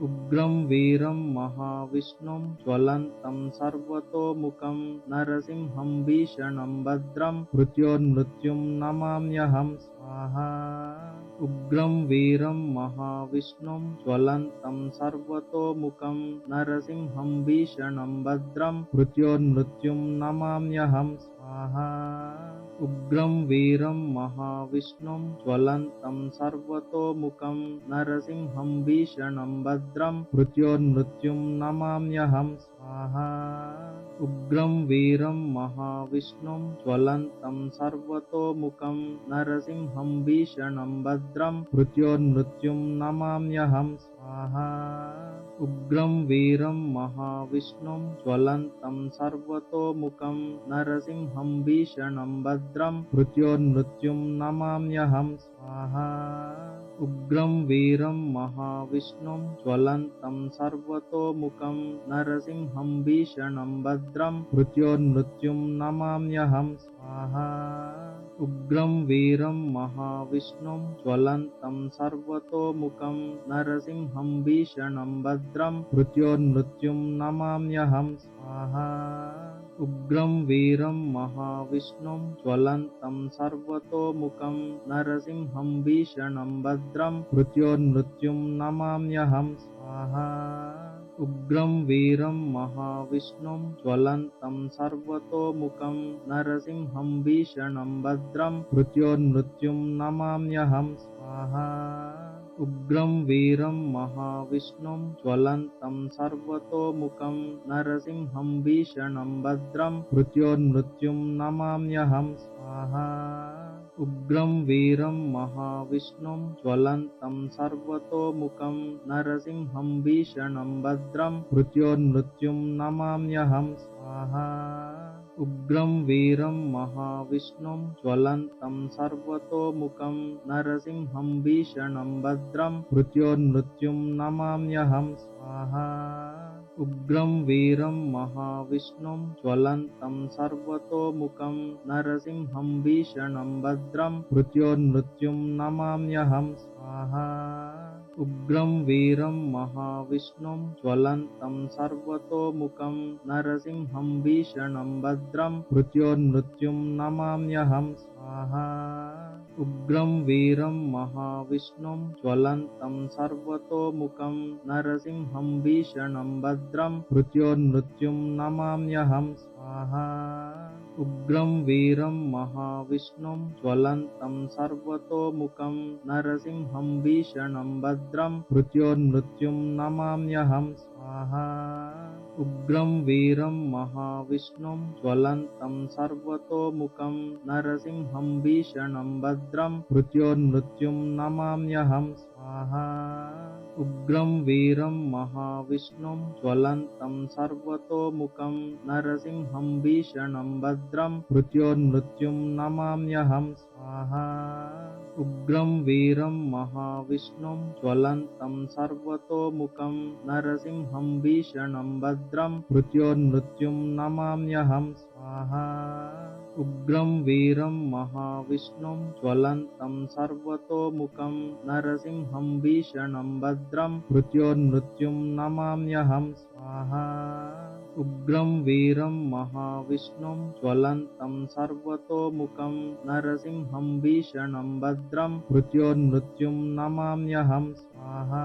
Speaker 1: उग्रं वीरं महाविष्णुं ज्वलन्तं सर्वतोमुखं नरसिंहं भीषणं भद्रं मृत्योर्मृत्युं नमाम्यहं स्वाहा उग्रं वीरं महाविष्णुं ज्वलन्तं सर्वतोमुखं नरसिंहं भीषणं भद्रं मृत्योर्मृत्युं नमाम्यहं स्वाहा उग्रं वीरं महाविष्णुं ज्वलन्तं सर्वतोमुखं नरसिंहं भीषणं भद्रं मृत्योर्मृत्युं नमाम्यहं स्वाहा स्वाहा उग्रं वीरं महाविष्णुं ज्वलन्तं सर्वतोमुखं नरसिंहं भीषणं भद्रं मृत्योर्मृत्युं नमाम्यहं स्वाहा उग्रं वीरं महाविष्णुं ज्वलन्तं सर्वतोमुखं नरसिंहं भीषणं भद्रं मृत्योर्मृत्युं नमाम्यहं स्वाहा उग्रं वीरं महाविष्णुं ज्वलन्तं सर्वतोमुखं नरसिंहं भीषणं भद्रं मृत्योर्मृत्युं नमाम्यहं स्वाहा उग्रं वीरं महाविष्णुं ज्वलन्तं सर्वतोमुखं नरसिंहं भीषणं भद्रं मृत्योर्मृत्युं नमाम्यहं स्वाहा उग्रं वीरं महाविष्णुं ज्वलन्तं सर्वतोमुखं नरसिंहं भीषणं भद्रं मृत्योर्मृत्युं नमाम्यहं स्वाहा उग्रं वीरं महाविष्णुं ज्वलन्तं सर्वतोमुखं नरसिंहं भीषणं भद्रं मृत्योर्मृत्युं नमाम्यहं स्वाहा उग्रं वीरं महाविष्णुं ज्वलन्तं सर्वतोमुखं नरसिंहं भीषणं भद्रं मृत्योर्मृत्युं नमाम्यहं स्वाहा उग्रं वीरं महाविष्णुं ज्वलन्तं सर्वतोमुखं नरसिंहं भीषणं भद्रं मृत्योर्मृत्युं नमाम्यहं स्वाहा उग्रं वीरं महाविष्णुं ज्वलन्तं सर्वतोमुखं नरसिंहं भीषणं भद्रं मृत्योर्मृत्युं नमाम्यहं स्वाहा उग्रं वीरं महाविष्णुं ज्वलन्तं सर्वतोमुखं नरसिंहं भीषणं भद्रं मृत्योर्मृत्युं नमाम्यहं स्वाहा उग्रं वीरं महाविष्णुं ज्वलन्तं सर्वतोमुखं नरसिंहं भीषणं भद्रं मृत्योर्मृत्युं नमाम्यहं स्वाहा उग्रं वीरं महाविष्णुं ज्वलन्तं सर्वतोमुखं नरसिंहं भीषणं भद्रं मृत्योर्मृत्युं नमाम्यहं स्वाहा उग्रं वीरं महाविष्णुं ज्वलन्तं सर्वतोमुखं नरसिंहं भीषणं भद्रं मृत्योर्मृत्युं नमाम्यहं स्वाहा उग्रं वीरं महाविष्णुं ज्वलन्तं सर्वतोमुखं नरसिंहं भीषणं भद्रं मृत्योर्मृत्युं नमाम्यहं स्वाहा उग्रं वीरं महाविष्णुं ज्वलन्तं सर्वतोमुखं नरसिंहं भीषणं भद्रं मृत्योर्मृत्युं नमाम्यहं स्वाहा उग्रं वीरं महाविष्णुं ज्वलन्तं सर्वतोमुखं नरसिंहं भीषणं भद्रं मृत्योर्मृत्युं नमाम्यहं स्वाहा उग्रं वीरं महाविष्णुं ज्वलन्तं सर्वतोमुखं नरसिंहं भीषणं भद्रं मृत्योर्मृत्युं नमाम्यहं स्वाहा उग्रं वीरं महाविष्णुं ज्वलन्तं सर्वतोमुखं नरसिंहं भीषणं भद्रं मृत्योर्मृत्युं नमाम्यहं स्वाहा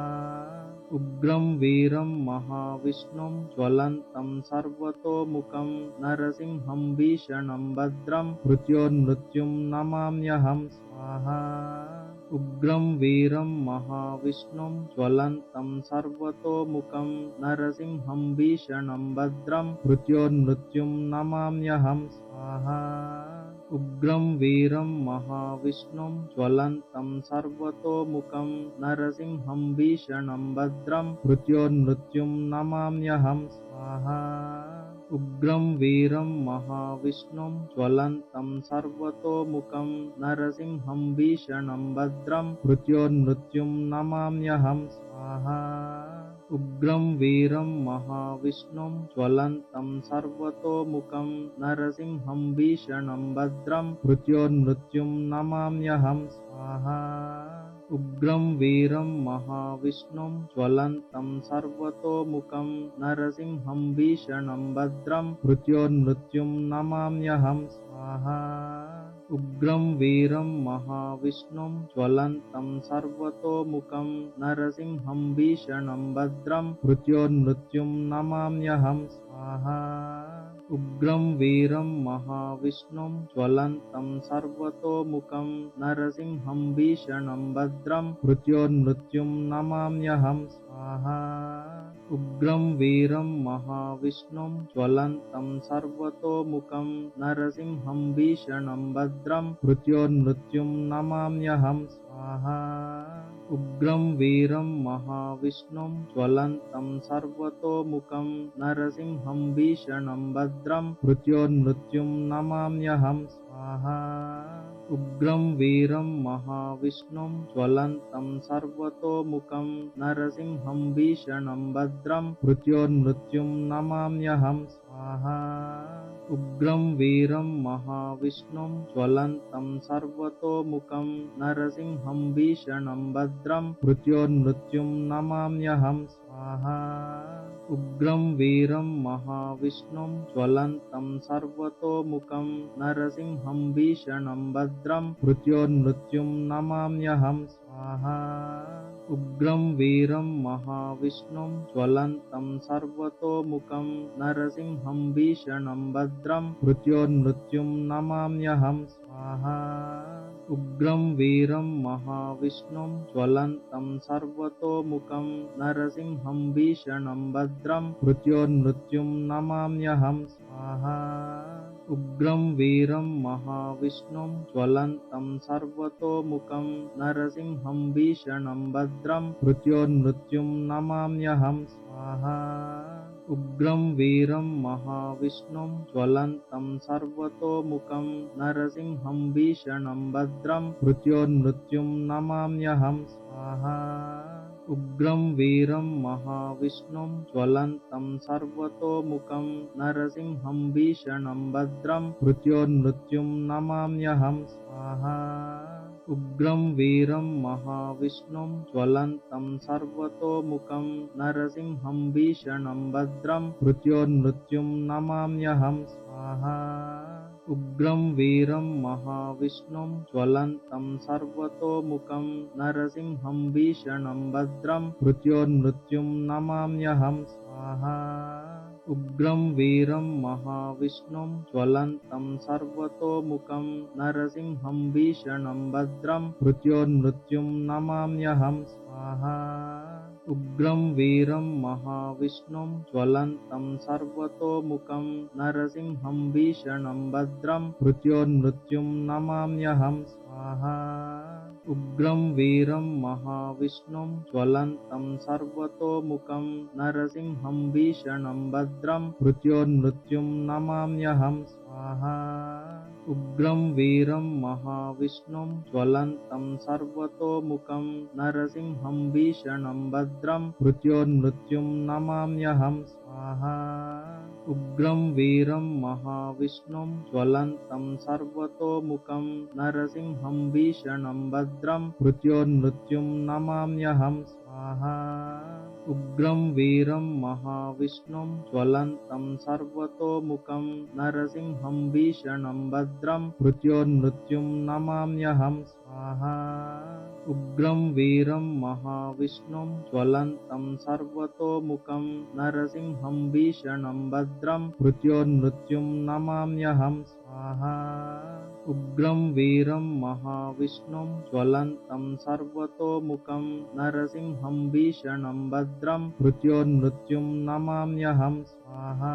Speaker 1: उग्रं वीरं महाविष्णुं ज्वलन्तं सर्वतोमुखं नरसिंहं भीषणं भद्रं मृत्योर्मृत्युं नमाम्यहं स्वाहा उग्रं वीरं महाविष्णुं ज्वलन्तं सर्वतोमुखं नरसिंहं भीषणं भद्रं मृत्योर्मृत्युं नमाम्यहं स्वाहा उग्रं वीरं महाविष्णुं ज्वलन्तं सर्वतोमुखं नरसिंहं भीषणं भद्रं मृत्योर्मृत्युं नमाम्यहं स्वाहा उग्रं वीरं महाविष्णुं ज्वलन्तं सर्वतोमुखं नरसिंहं भीषणं भद्रं मृत्योर्मृत्युं नमाम्यहं स्वाहा उग्रं वीरं महाविष्णुं ज्वलन्तं सर्वतोमुखं नरसिंहं भीषणं भद्रं मृत्योर्मृत्युं नमाम्यहं स्वाहा उग्रं वीरं महाविष्णुं ज्वलन्तं सर्वतोमुखं नरसिंहं भीषणं भद्रं मृत्योर्मृत्युं नमाम्यहं स्वाहा उग्रं वीरं महाविष्णुं ज्वलन्तं सर्वतोमुखं नरसिंहं भीषणं भद्रं मृत्योर्मृत्युं नमाम्यहं स्वाहा उग्रं वीरं महाविष्णुं ज्वलन्तं सर्वतोमुखं नरसिंहं भीषणं भद्रं मृत्योर्मृत्युं नमाम्यहं स्वाहा। उग्रं वीरं महाविष्णुं ज्वलन्तं सर्वतोमुखं नरसिंहं भीषणं भद्रं मृत्योर्मृत्युं नमाम्यहं स्वाहा। उग्रं वीरं महाविष्णुं ज्वलन्तं सर्वतोमुखं नरसिंहं भीषणं भद्रं मृत्योर्मृत्युं नमाम्यहं स्वाहा। उग्रं वीरं महाविष्णुं ज्वलन्तं सर्वतोमुखं नरसिंहं भीषणं भद्रं मृत्योर्मृत्युं नमाम्यहं स्वाहा। उग्रं वीरं महाविष्णुं ज्वलन्तं सर्वतोमुखं नरसिंहं भीषणं भद्रं मृत्योर्मृत्युं नमाम्यहं स्वाहा। उग्रं वीरं महाविष्णुं ज्वलन्तं सर्वतोमुखं नरसिंहं भीषणं भद्रं मृत्योर्मृत्युं नमाम्यहं स्वाहा। उग्रं वीरं महाविष्णुं ज्वलन्तं सर्वतोमुखं नरसिंहं भीषणं भद्रं मृत्योर्मृत्युं नमाम्यहं स्वाहा। उग्रं वीरं महाविष्णुं ज्वलन्तं सर्वतोमुखं नरसिंहं भीषणं भद्रं मृत्योर्मृत्युं नमाम्यहं स्वाहा। उग्रं वीरं महाविष्णुं ज्वलन्तं सर्वतोमुखं नरसिंहं भीषणं भद्रं मृत्योर्मृत्युं नमाम्यहं स्वाहा। उग्रं वीरं महाविष्णुं ज्वलन्तं सर्वतोमुखं नरसिंहं भीषणं भद्रं मृत्योर्मृत्युं नमाम्यहं स्वाहा। उग्रं वीरं महाविष्णुं ज्वलन्तं सर्वतोमुखं नरसिंहं भीषणं भद्रं मृत्योर्मृत्युं नमाम्यहं स्वाहा। उग्रं वीरं महाविष्णुं ज्वलन्तं सर्वतोमुखं नरसिंहं भीषणं भद्रं मृत्योर्मृत्युं नमाम्यहं स्वाहा। उग्रं वीरं महाविष्णुं ज्वलन्तं सर्वतोमुखं नरसिंहं भीषणं भद्रं मृत्योर्मृत्युं नमाम्यहं स्वाहा। उग्रं वीरं महाविष्णुं ज्वलन्तं सर्वतोमुखं नरसिंहं भीषणं भद्रं मृत्योर्मृत्युं नमाम्यहं स्वाहा। उग्रं वीरं महाविष्णुं ज्वलन्तं सर्वतोमुखं नरसिंहं भीषणं भद्रं मृत्योर्मृत्युं नमाम्यहं स्वाहा। उग्रं वीरं महाविष्णुं ज्वलन्तं सर्वतोमुखं नरसिंहं भीषणं भद्रं मृत्योर्मृत्युं नमाम्यहं स्वाहा। उग्रं वीरं महाविष्णुं ज्वलन्तं सर्वतोमुखं नरसिंहं भीषणं भद्रं मृत्योर्मृत्युं नमाम्यहं स्वाहा। उग्रं वीरं महाविष्णुं ज्वलन्तं सर्वतोमुखं नरसिंहं भीषणं भद्रं मृत्योर्मृत्युं नमाम्यहं स्वाहा। उग्रं वीरं महाविष्णुं ज्वलन्तं सर्वतोमुखं नरसिंहं भीषणं भद्रं मृत्योर्मृत्युं नमाम्यहं स्वाहा। उग्रं वीरं महाविष्णुं ज्वलन्तं सर्वतोमुखं नरसिंहं भीषणं भद्रं मृत्योर्मृत्युं नमाम्यहं स्वाहा। उग्रं वीरं महाविष्णुं ज्वलन्तं सर्वतोमुखं नरसिंहं भीषणं भद्रं मृत्योर्मृत्युं नमाम्यहं स्वाहा।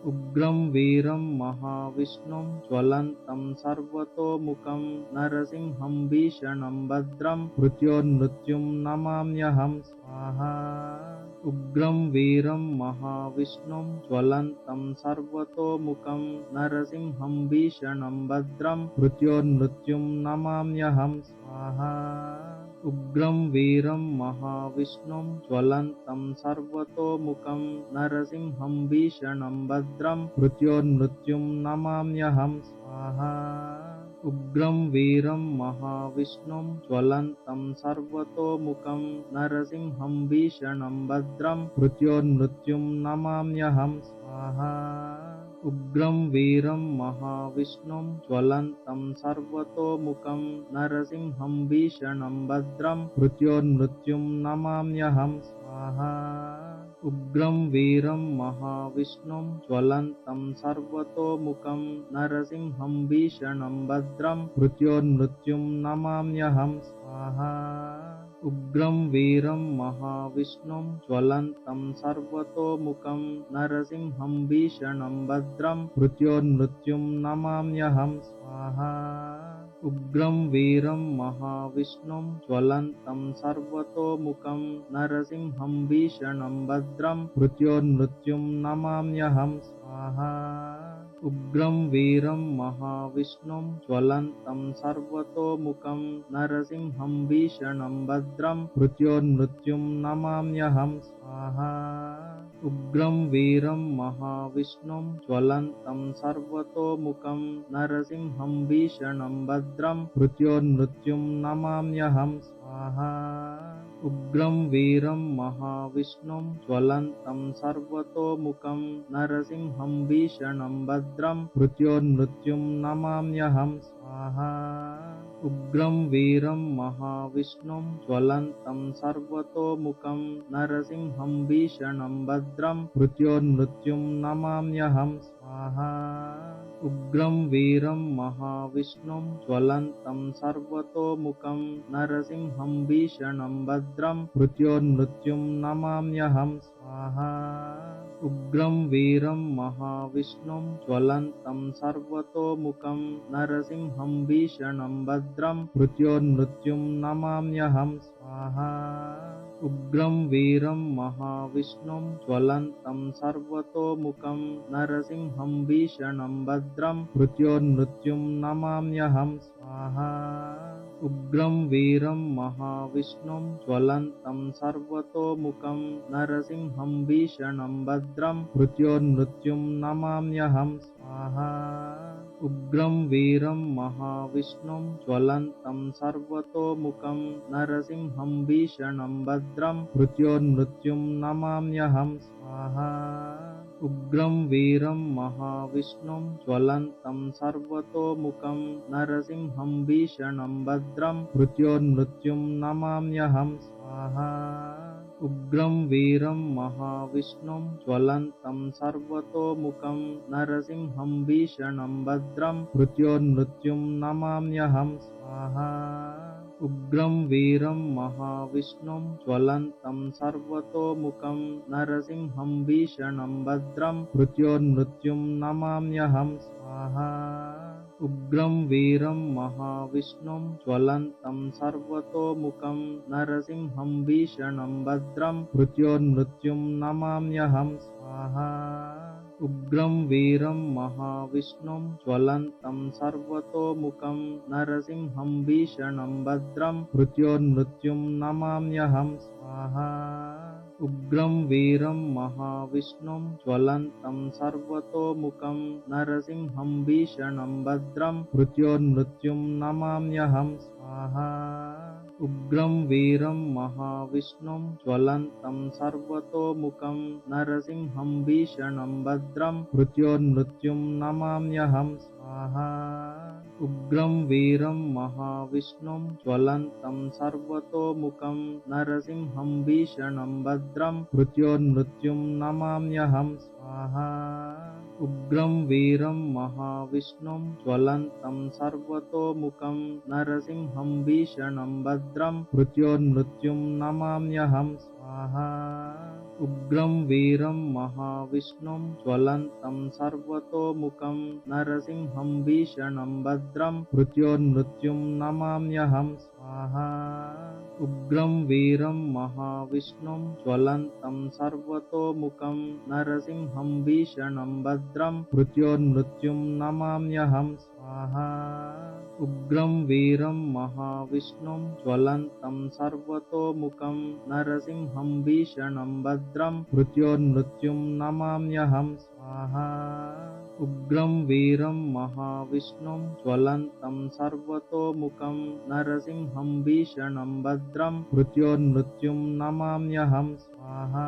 Speaker 1: उग्रं वीरं महाविष्णुं ज्वलन्तं सर्वतोमुखं नरसिंहं भीषणं भद्रं मृत्योर्मृत्युं नमाम्यहं स्वाहा। उग्रं वीरं महाविष्णुं ज्वलन्तं सर्वतोमुखं नरसिंहं भीषणं भद्रं मृत्योर्मृत्युं नमाम्यहं स्वाहा। उग्रं वीरं महाविष्णुं ज्वलन्तं सर्वतोमुखं नरसिंहं भीषणं भद्रं मृत्योर्मृत्युं नमाम्यहं स्वाहा। उग्रं वीरं महाविष्णुं ज्वलन्तं सर्वतोमुखं नरसिंहं भीषणं भद्रं मृत्योर्मृत्युं नमाम्यहं स्वाहा। उग्रं वीरं महाविष्णुं ज्वलन्तं सर्वतोमुखं नरसिंहं भीषणं भद्रं मृत्योर्मृत्युं नमाम्यहं स्वाहा। उग्रं वीरं महाविष्णुं ज्वलन्तं सर्वतोमुखं नरसिंहं भीषणं भद्रं मृत्योर्मृत्युं नमाम्यहं स्वाहा उग्रं वीरं महाविष्णुं ज्वलन्तं सर्वतोमुखं नरसिंहं भीषणं भद्रं मृत्योर्मृत्युं नमाम्यहं स्वाहा उग्रं वीरं महाविष्णुं ज्वलन्तं सर्वतोमुखं नरसिंहं भीषणं भद्रं मृत्योर्मृत्युं नमाम्यहं स्वाहा उग्रं वीरं महाविष्णुं ज्वलन्तं सर्वतोमुखं नरसिंहं भीषणं भद्रं मृत्योर्मृत्युं नमाम्यहं स्वाहा उग्रं वीरं महाविष्णुं ज्वलन्तं सर्वतोमुखं नरसिंहं भीषणं भद्रं मृत्योर्मृत्युं नमाम्यहं स्वाहा उग्रं वीरं महाविष्णुं ज्वलन्तं सर्वतोमुखं नरसिंहं भीषणं भद्रं मृत्योर्मृत्युं नमाम्यहं स्वाहा उग्रं वीरं महाविष्णुं ज्वलन्तं सर्वतोमुखं नरसिंहं भीषणं भद्रं मृत्योर्मृत्युं नमाम्यहं स्वाहा उग्रं वीरं महाविष्णुं ज्वलन्तं सर्वतोमुखं नरसिंहं भीषणं भद्रं मृत्योर्मृत्युं नमाम्यहं स्वाहा उग्रं वीरं महाविष्णुं ज्वलन्तं सर्वतोमुखं नरसिंहं भीषणं भद्रं मृत्योर्मृत्युं नमाम्यहं स्वाहा उग्रं वीरं महाविष्णुं ज्वलन्तं सर्वतोमुखं नरसिंहं भीषणं भद्रं मृत्योर्मृत्युं नमाम्यहं स्वाहा उग्रं वीरं महाविष्णुं ज्वलन्तं सर्वतोमुखं नरसिंहं भीषणं भद्रं मृत्योर्मृत्युं नमाम्यहं स्वाहा उग्रं वीरं महाविष्णुं ज्वलन्तं सर्वतोमुखं नरसिंहं भीषणं भद्रं मृत्योर्मृत्युं नमाम्यहं स्वाहा उग्रं वीरं महाविष्णुं ज्वलन्तं सर्वतोमुखं नरसिंहं भीषणं भद्रं मृत्योर्मृत्युं नमाम्यहं स्वाहा उग्रं वीरं महाविष्णुं ज्वलन्तं सर्वतोमुखं नरसिंहं भीषणं भद्रं मृत्योर्मृत्युं नमाम्यहं स्वाहा उग्रं वीरं महाविष्णुं ज्वलन्तं सर्वतोमुखं नरसिंहं भीषणं भद्रं मृत्योर्मृत्युं नमाम्यहं स्वाहा उग्रं वीरं महाविष्णुं ज्वलन्तं सर्वतोमुखं नरसिंहं भीषणं भद्रं मृत्योर्मृत्युं नमाम्यहं स्वाहा उग्रं वीरं महाविष्णुं ज्वलन्तं सर्वतोमुखं नरसिंहं भीषणं भद्रं मृत्योर्मृत्युं नमाम्यहं स्वाहा उग्रं वीरं महाविष्णुं ज्वलन्तं सर्वतोमुखं नरसिंहं भीषणं भद्रं मृत्योर्मृत्युं नमाम्यहं स्वाहा उग्रं वीरं महाविष्णुं ज्वलन्तं सर्वतोमुखं नरसिंहं भीषणं भद्रं मृत्योर्मृत्युं नमाम्यहं स्वाहा उग्रं वीरं महाविष्णुं ज्वलन्तं सर्वतोमुखं नरसिंहं भीषणं भद्रं मृत्योर्मृत्युं नमाम्यहं स्वाहा उग्रं वीरं महाविष्णुं ज्वलन्तं सर्वतोमुखं नरसिंहं भीषणं भद्रं मृत्योर्मृत्युं नमाम्यहं स्वाहा उग्रं वीरं महाविष्णुं ज्वलन्तं सर्वतोमुखं नरसिंहं भीषणं भद्रं मृत्योर्मृत्युं नमाम्यहं स्वाहा उग्रं वीरं महाविष्णुं ज्वलन्तं सर्वतोमुखं नरसिंहं भीषणं भद्रं मृत्योर्मृत्युं नमाम्यहं स्वाहा उग्रं वीरं महाविष्णुं ज्वलन्तं सर्वतोमुखं नरसिंहं भीषणं भद्रं मृत्योर्मृत्युं नमाम्यहं स्वाहा उग्रं वीरं महाविष्णुं ज्वलन्तं सर्वतोमुखं नरसिंहं भीषणं भद्रं मृत्योर्मृत्युं नमाम्यहं स्वाहा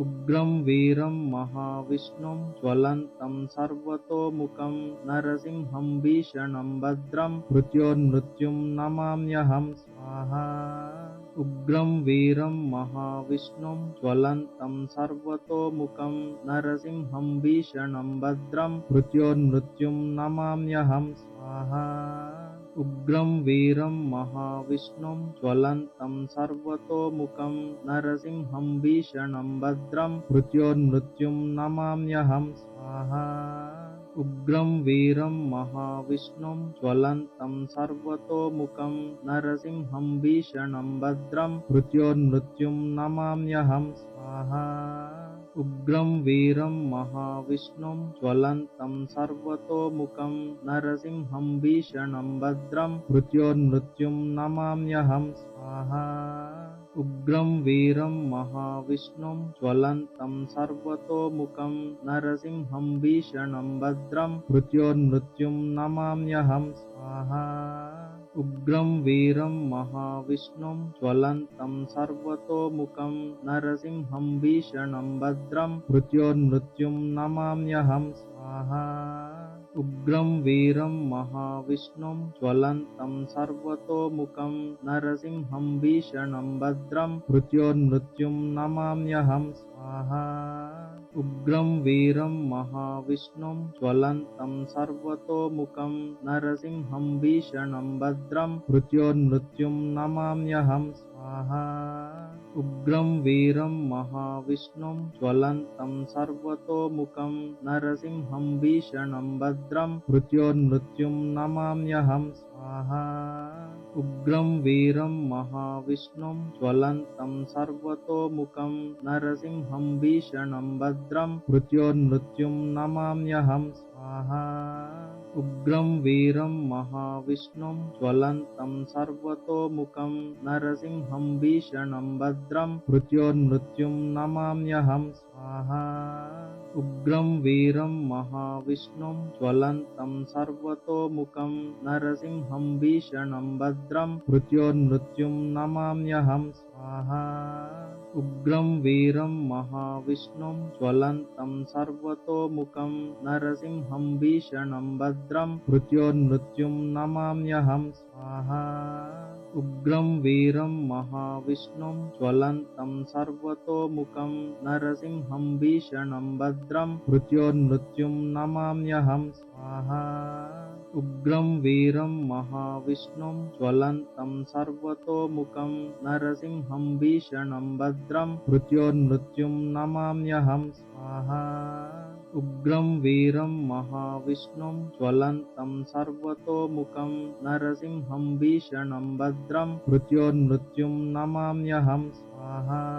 Speaker 1: उग्रं वीरं महाविष्णुं ज्वलन्तं सर्वतोमुखं नरसिंहं भीषणं भद्रं मृत्योर्मृत्युं नमाम्यहं स्वाहा उग्रं वीरं महाविष्णुं ज्वलन्तं सर्वतोमुखं नरसिंहं भीषणं भद्रं मृत्योर्मृत्युं नमाम्यहं स्वाहा उग्रं वीरं महाविष्णुं ज्वलन्तं सर्वतोमुखं नरसिंहं भीषणं भद्रं मृत्योर्मृत्युं नमाम्यहं स्वाहा उग्रं वीरं महाविष्णुं ज्वलन्तं सर्वतोमुखं नरसिंहं भीषणं भद्रं मृत्योर्मृत्युं नमाम्यहं स्वाहा उग्रं वीरं महाविष्णुं ज्वलन्तं सर्वतोमुखं नरसिंहं भीषणं भद्रं मृत्योर्मृत्युं नमाम्यहं स्वाहा उग्रं वीरं महाविष्णुं ज्वलन्तं सर्वतोमुखं नरसिंहं भीषणं भद्रं मृत्योर्मृत्युं नमाम्यहं स्वाहा उग्रं वीरं महाविष्णुं ज्वलन्तं सर्वतोमुखं नरसिंहं भीषणं भद्रं मृत्योर्मृत्युं नमाम्यहं स्वाहा उग्रं वीरं महाविष्णुं ज्वलन्तं सर्वतोमुखं नरसिंहं भीषणं भद्रं मृत्योर्मृत्युं नमाम्यहं स्वाहा उग्रं वीरं महाविष्णुं ज्वलन्तं सर्वतोमुखं नरसिंहं भीषणं भद्रं मृत्योर्मृत्युं नमाम्यहं स्वाहा उग्रं वीरं महाविष्णुं ज्वलन्तं सर्वतोमुखं नरसिंहं भीषणं भद्रं मृत्योर्मृत्युं नमाम्यहं स्वाहा उग्रं वीरं महाविष्णुं ज्वलन्तं सर्वतोमुखं नरसिंहं भीषणं भद्रं मृत्योर्मृत्युं नमाम्यहं स्वाहा उग्रं वीरं महाविष्णुं ज्वलन्तं सर्वतोमुखं नरसिंहं भीषणं भद्रं मृत्योर्मृत्युं नमाम्यहं स्वाहा उग्रं वीरं महाविष्णुं ज्वलन्तं सर्वतोमुखं नरसिंहं भीषणं भद्रं मृत्योर्मृत्युं नमाम्यहं स्वाहा उग्रं वीरं महाविष्णुं ज्वलन्तं सर्वतोमुखं नरसिंहं भीषणं भद्रं मृत्योर्मृत्युं नमाम्यहं स्वाहा उग्रं वीरं महाविष्णुं ज्वलन्तं सर्वतोमुखं नरसिंहं भीषणं भद्रं मृत्योर्मृत्युं नमाम्यहं स्वाहा उग्रं वीरं महाविष्णुं ज्वलन्तं सर्वतोमुखं नरसिंहं भीषणं भद्रं मृत्योर्मृत्युं नमाम्यहं स्वाहा उग्रं वीरं महाविष्णुं ज्वलन्तं सर्वतोमुखं नरसिंहं भीषणं भद्रं मृत्योर्मृत्युं नमाम्यहं स्वाहा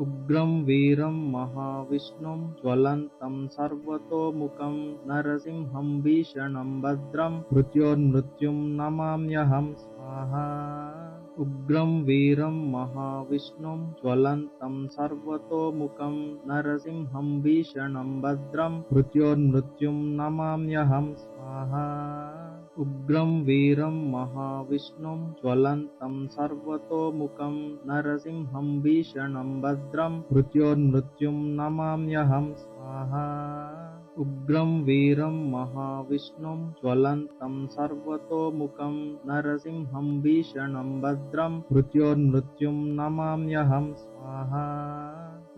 Speaker 1: उग्रं वीरं महाविष्णुं ज्वलन्तं सर्वतोमुखं नरसिंहं भीषणं भद्रं मृत्योर्मृत्युं नमाम्यहं स्वाहा उग्रं वीरं महाविष्णुं ज्वलन्तं सर्वतोमुखं नरसिंहं भीषणं भद्रं मृत्योर्मृत्युं नमाम्यहं स्वाहा उग्रं वीरं महाविष्णुं ज्वलन्तं सर्वतोमुखं नरसिंहं भीषणं भद्रं मृत्योर्मृत्युं नमाम्यहं स्वाहा उग्रं वीरं महाविष्णुं ज्वलन्तं सर्वतोमुखं नरसिंहं भीषणं भद्रं मृत्योर्मृत्युं नमाम्यहं स्वाहा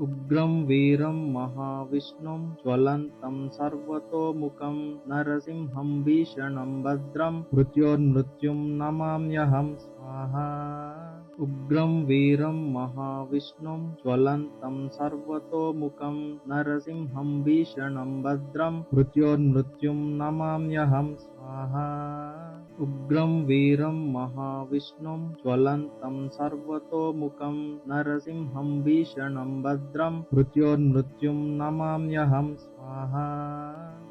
Speaker 1: उग्रं वीरं महाविष्णुं ज्वलन्तं सर्वतोमुखं नरसिंहं भीषणं भद्रं मृत्योर्मृत्युं नमाम्यहं स्वाहा उग्रं वीरं महाविष्णुं ज्वलन्तं सर्वतोमुखं नरसिंहं भीषणं भद्रं मृत्योर्मृत्युं नमाम्यहं स्वाहा उग्रं वीरं महाविष्णुं ज्वलन्तं सर्वतोमुखं नरसिंहं भीषणं भद्रं मृत्योर्मृत्युं नमाम्यहं स्वाहा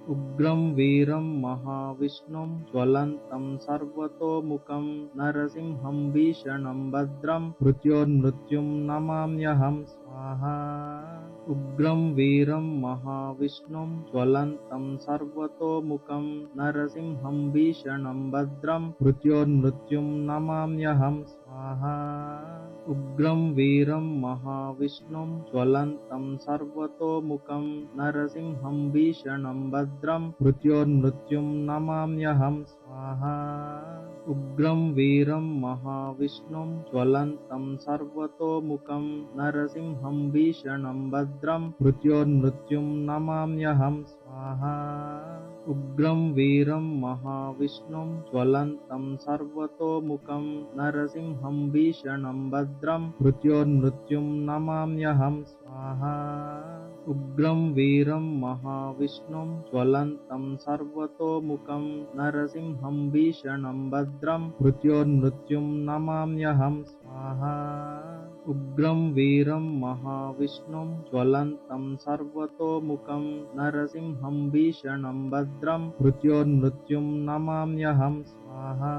Speaker 1: उग्रं वीरं महाविष्णुं ज्वलन्तं सर्वतोमुखं नरसिंहं भीषणं भद्रं मृत्योर्मृत्युं नमाम्यहं स्वाहा उग्रं वीरं महाविष्णुं ज्वलन्तं सर्वतोमुखं नरसिंहं भीषणं भद्रं मृत्योर्मृत्युं नमाम्यहं स्वाहा उग्रं वीरं महाविष्णुं ज्वलन्तं सर्वतोमुखं नरसिंहं भीषणं भद्रं मृत्योर्मृत्युं नमाम्यहं स्वाहा उग्रं वीरं महाविष्णुं ज्वलन्तं सर्वतोमुखं नरसिंहं भीषणं भद्रं मृत्योर्मृत्युं नमाम्यहं स्वाहा उग्रं वीरं महाविष्णुं ज्वलन्तं सर्वतोमुखं नरसिंहं भीषणं भद्रं मृत्योर्मृत्युं नमाम्यहं स्वाहा उग्रं वीरं महाविष्णुं ज्वलन्तं सर्वतोमुखं नरसिंहं भीषणं भद्रं मृत्योर्मृत्युं नमाम्यहं स्वाहा उग्रं वीरं महाविष्णुं ज्वलन्तं सर्वतोमुखं नरसिंहं भीषणं भद्रं मृत्योर्मृत्युं नमाम्यहं स्वाहा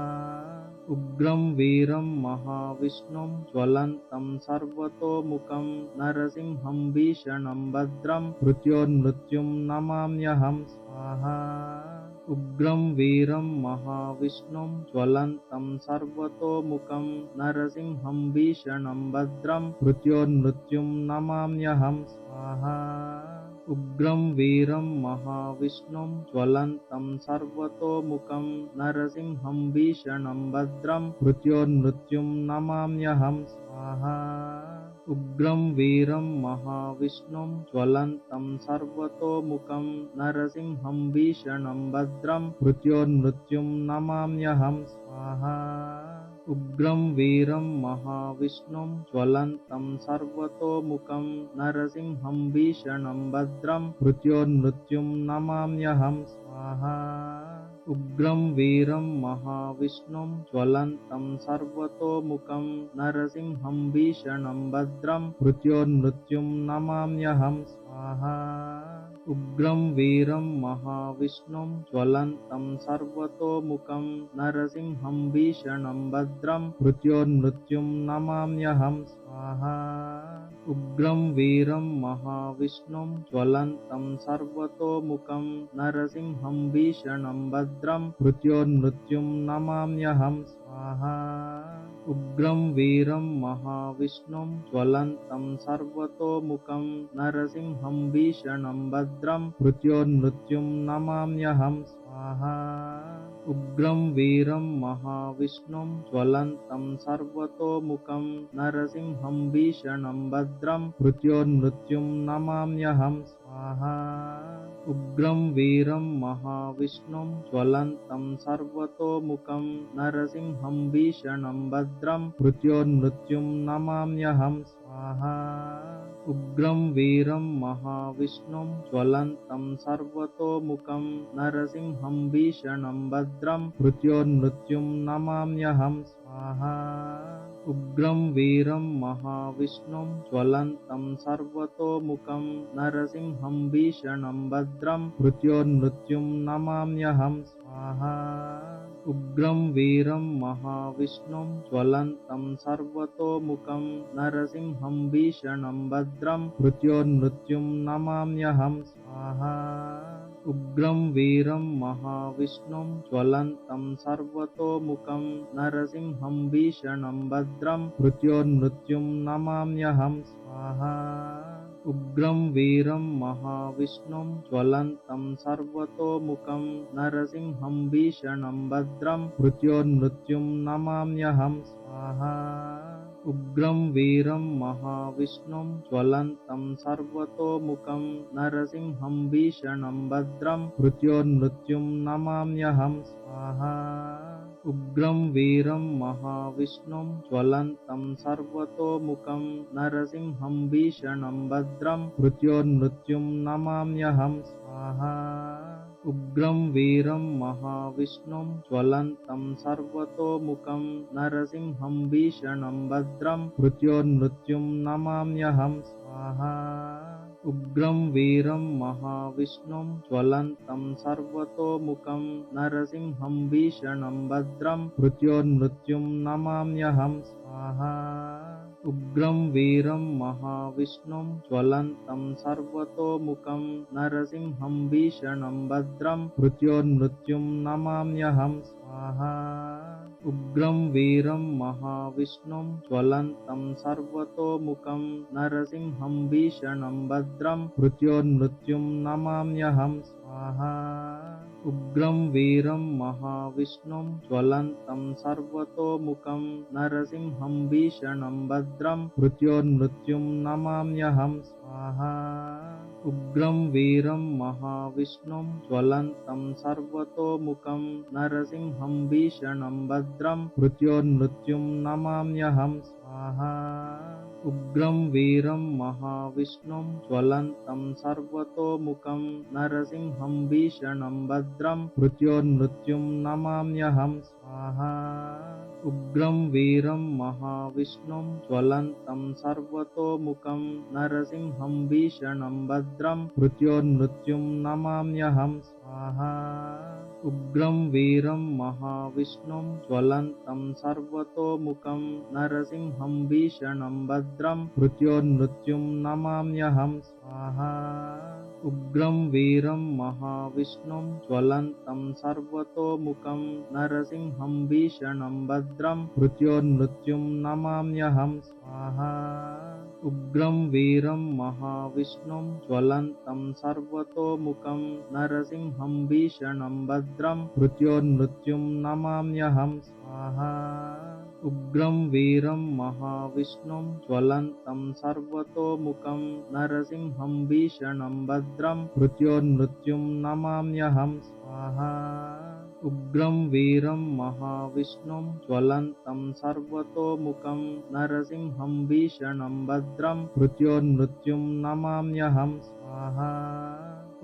Speaker 1: उग्रं वीरं महाविष्णुं ज्वलन्तं सर्वतोमुखं नरसिंहं भीषणं भद्रं मृत्योर्मृत्युं नमाम्यहं स्वाहा उग्रं वीरं महाविष्णुं ज्वलन्तं सर्वतोमुखं नरसिंहं भीषणं भद्रं मृत्योर्मृत्युं नमाम्यहं स्वाहा उग्रं वीरं महाविष्णुं ज्वलन्तं सर्वतोमुखं नरसिंहं भीषणं भद्रं मृत्योर्मृत्युं नमाम्यहं स्वाहा उग्रं वीरं महाविष्णुं ज्वलन्तं सर्वतोमुखं नरसिंहं भीषणं भद्रं मृत्योर्मृत्युं नमाम्यहं स्वाहा उग्रं वीरं महाविष्णुं ज्वलन्तं सर्वतोमुखं नरसिंहं भीषणं भद्रं मृत्योर्मृत्युं नमाम्यहं स्वाहा उग्रं वीरं महाविष्णुं ज्वलन्तं सर्वतोमुखं नरसिंहं भीषणं भद्रं मृत्योर्मृत्युं नमाम्यहं स्वाहा उग्रं वीरं महाविष्णुं ज्वलन्तं सर्वतोमुखं नरसिंहं भीषणं भद्रं मृत्योर्मृत्युं नमाम्यहं स्वाहा उग्रं वीरं महाविष्णुं ज्वलन्तं सर्वतोमुखं नरसिंहं भीषणं भद्रं मृत्योर्मृत्युं नमाम्यहं स्वाहा उग्रं वीरं महाविष्णुं ज्वलन्तं सर्वतोमुखं नरसिंहं भीषणं भद्रं मृत्योर्मृत्युं नमाम्यहं स्वाहा उग्रं वीरं महाविष्णुं ज्वलन्तं सर्वतोमुखं नरसिंहं भीषणं भद्रं मृत्योर्मृत्युं नमाम्यहं स्वाहा उग्रं वीरं महाविष्णुं ज्वलन्तं सर्वतोमुखं नरसिंहं भीषणं भद्रं मृत्योर्मृत्युं नमाम्यहं स्वाहा उग्रं वीरं महाविष्णुं ज्वलन्तं सर्वतोमुखं नरसिंहं भीषणं भद्रं मृत्योर्मृत्युं नमाम्यहं स्वाहा उग्रं वीरं महाविष्णुं ज्वलन्तं सर्वतोमुखं नरसिंहं भीषणं भद्रं मृत्योर्मृत्युं नमाम्यहं स्वाहा उग्रं वीरं महाविष्णुं ज्वलन्तं सर्वतोमुखं नरसिंहं भीषणं भद्रं मृत्योर्मृत्युं नमाम्यहं स्वाहा उग्रं वीरं महाविष्णुं ज्वलन्तं सर्वतोमुखं नरसिंहं भीषणं भद्रं मृत्योर्मृत्युं नमाम्यहं स्वाहा उग्रं वीरं महाविष्णुं ज्वलन्तं सर्वतोमुखं नरसिंहं भीषणं भद्रं मृत्योर्मृत्युं नमाम्यहं स्वाहा उग्रं वीरं महाविष्णुं ज्वलन्तं सर्वतोमुखं नरसिंहं भीषणं भद्रं मृत्योर्मृत्युं नमाम्यहं स्वाहा उग्रं वीरं महाविष्णुं ज्वलन्तं सर्वतोमुखं नरसिंहं भीषणं भद्रं मृत्योर्मृत्युं नमाम्यहं स्वाहा उग्रं वीरं महाविष्णुं ज्वलन्तं सर्वतोमुखं नरसिंहं भीषणं भद्रं मृत्योर्मृत्युं नमाम्यहं स्वाहा उग्रं वीरं महाविष्णुं ज्वलन्तं सर्वतोमुखं नरसिंहं भीषणं भद्रं मृत्योर्मृत्युं नमाम्यहं स्वाहा उग्रं वीरं महाविष्णुं ज्वलन्तं सर्वतोमुखं नरसिंहं भीषणं भद्रं मृत्योर्मृत्युं नमाम्यहं स्वाहा उग्रं वीरं महाविष्णुं ज्वलन्तं सर्वतोमुखं नरसिंहं भीषणं भद्रं मृत्योर्मृत्युं नमाम्यहं स्वाहा उग्रं वीरं महाविष्णुं ज्वलन्तं सर्वतोमुखं नरसिंहं भीषणं भद्रं मृत्योर्मृत्युं नमाम्यहं स्वाहा उग्रं वीरं महाविष्णुं ज्वलन्तं सर्वतोमुखं नरसिंहं भीषणं भद्रं मृत्योर्मृत्युं नमाम्यहं स्वाहा उग्रं वीरं महाविष्णुं ज्वलन्तं सर्वतोमुखं नरसिंहं भीषणं भद्रं मृत्योर्मृत्युं नमाम्यहं स्वाहा उग्रं वीरं महाविष्णुं ज्वलन्तं सर्वतोमुखं नरसिंहं भीषणं भद्रं मृत्योर्मृत्युं नमाम्यहं स्वाहा उग्रं वीरं महाविष्णुं ज्वलन्तं सर्वतोमुखं नरसिंहं भीषणं भद्रं मृत्योर्मृत्युं नमाम्यहं स्वाहा उग्रं वीरं महाविष्णुं ज्वलन्तं सर्वतोमुखं नरसिंहं भीषणं भद्रं मृत्योर्मृत्युं नमाम्यहं स्वाहा उग्रं वीरं महाविष्णुं ज्वलन्तं सर्वतोमुखं नरसिंहं भीषणं भद्रं मृत्योर्मृत्युं नमाम्यहं स्वाहा उग्रं वीरं महाविष्णुं ज्वलन्तं सर्वतोमुखं नरसिंहं भीषणं भद्रं मृत्योर्मृत्युं नमाम्यहं स्वाहा उग्रं वीरं महाविष्णुं ज्वलन्तं सर्वतोमुखं नरसिंहं भीषणं भद्रं मृत्योर्मृत्युं नमाम्यहं स्वाहा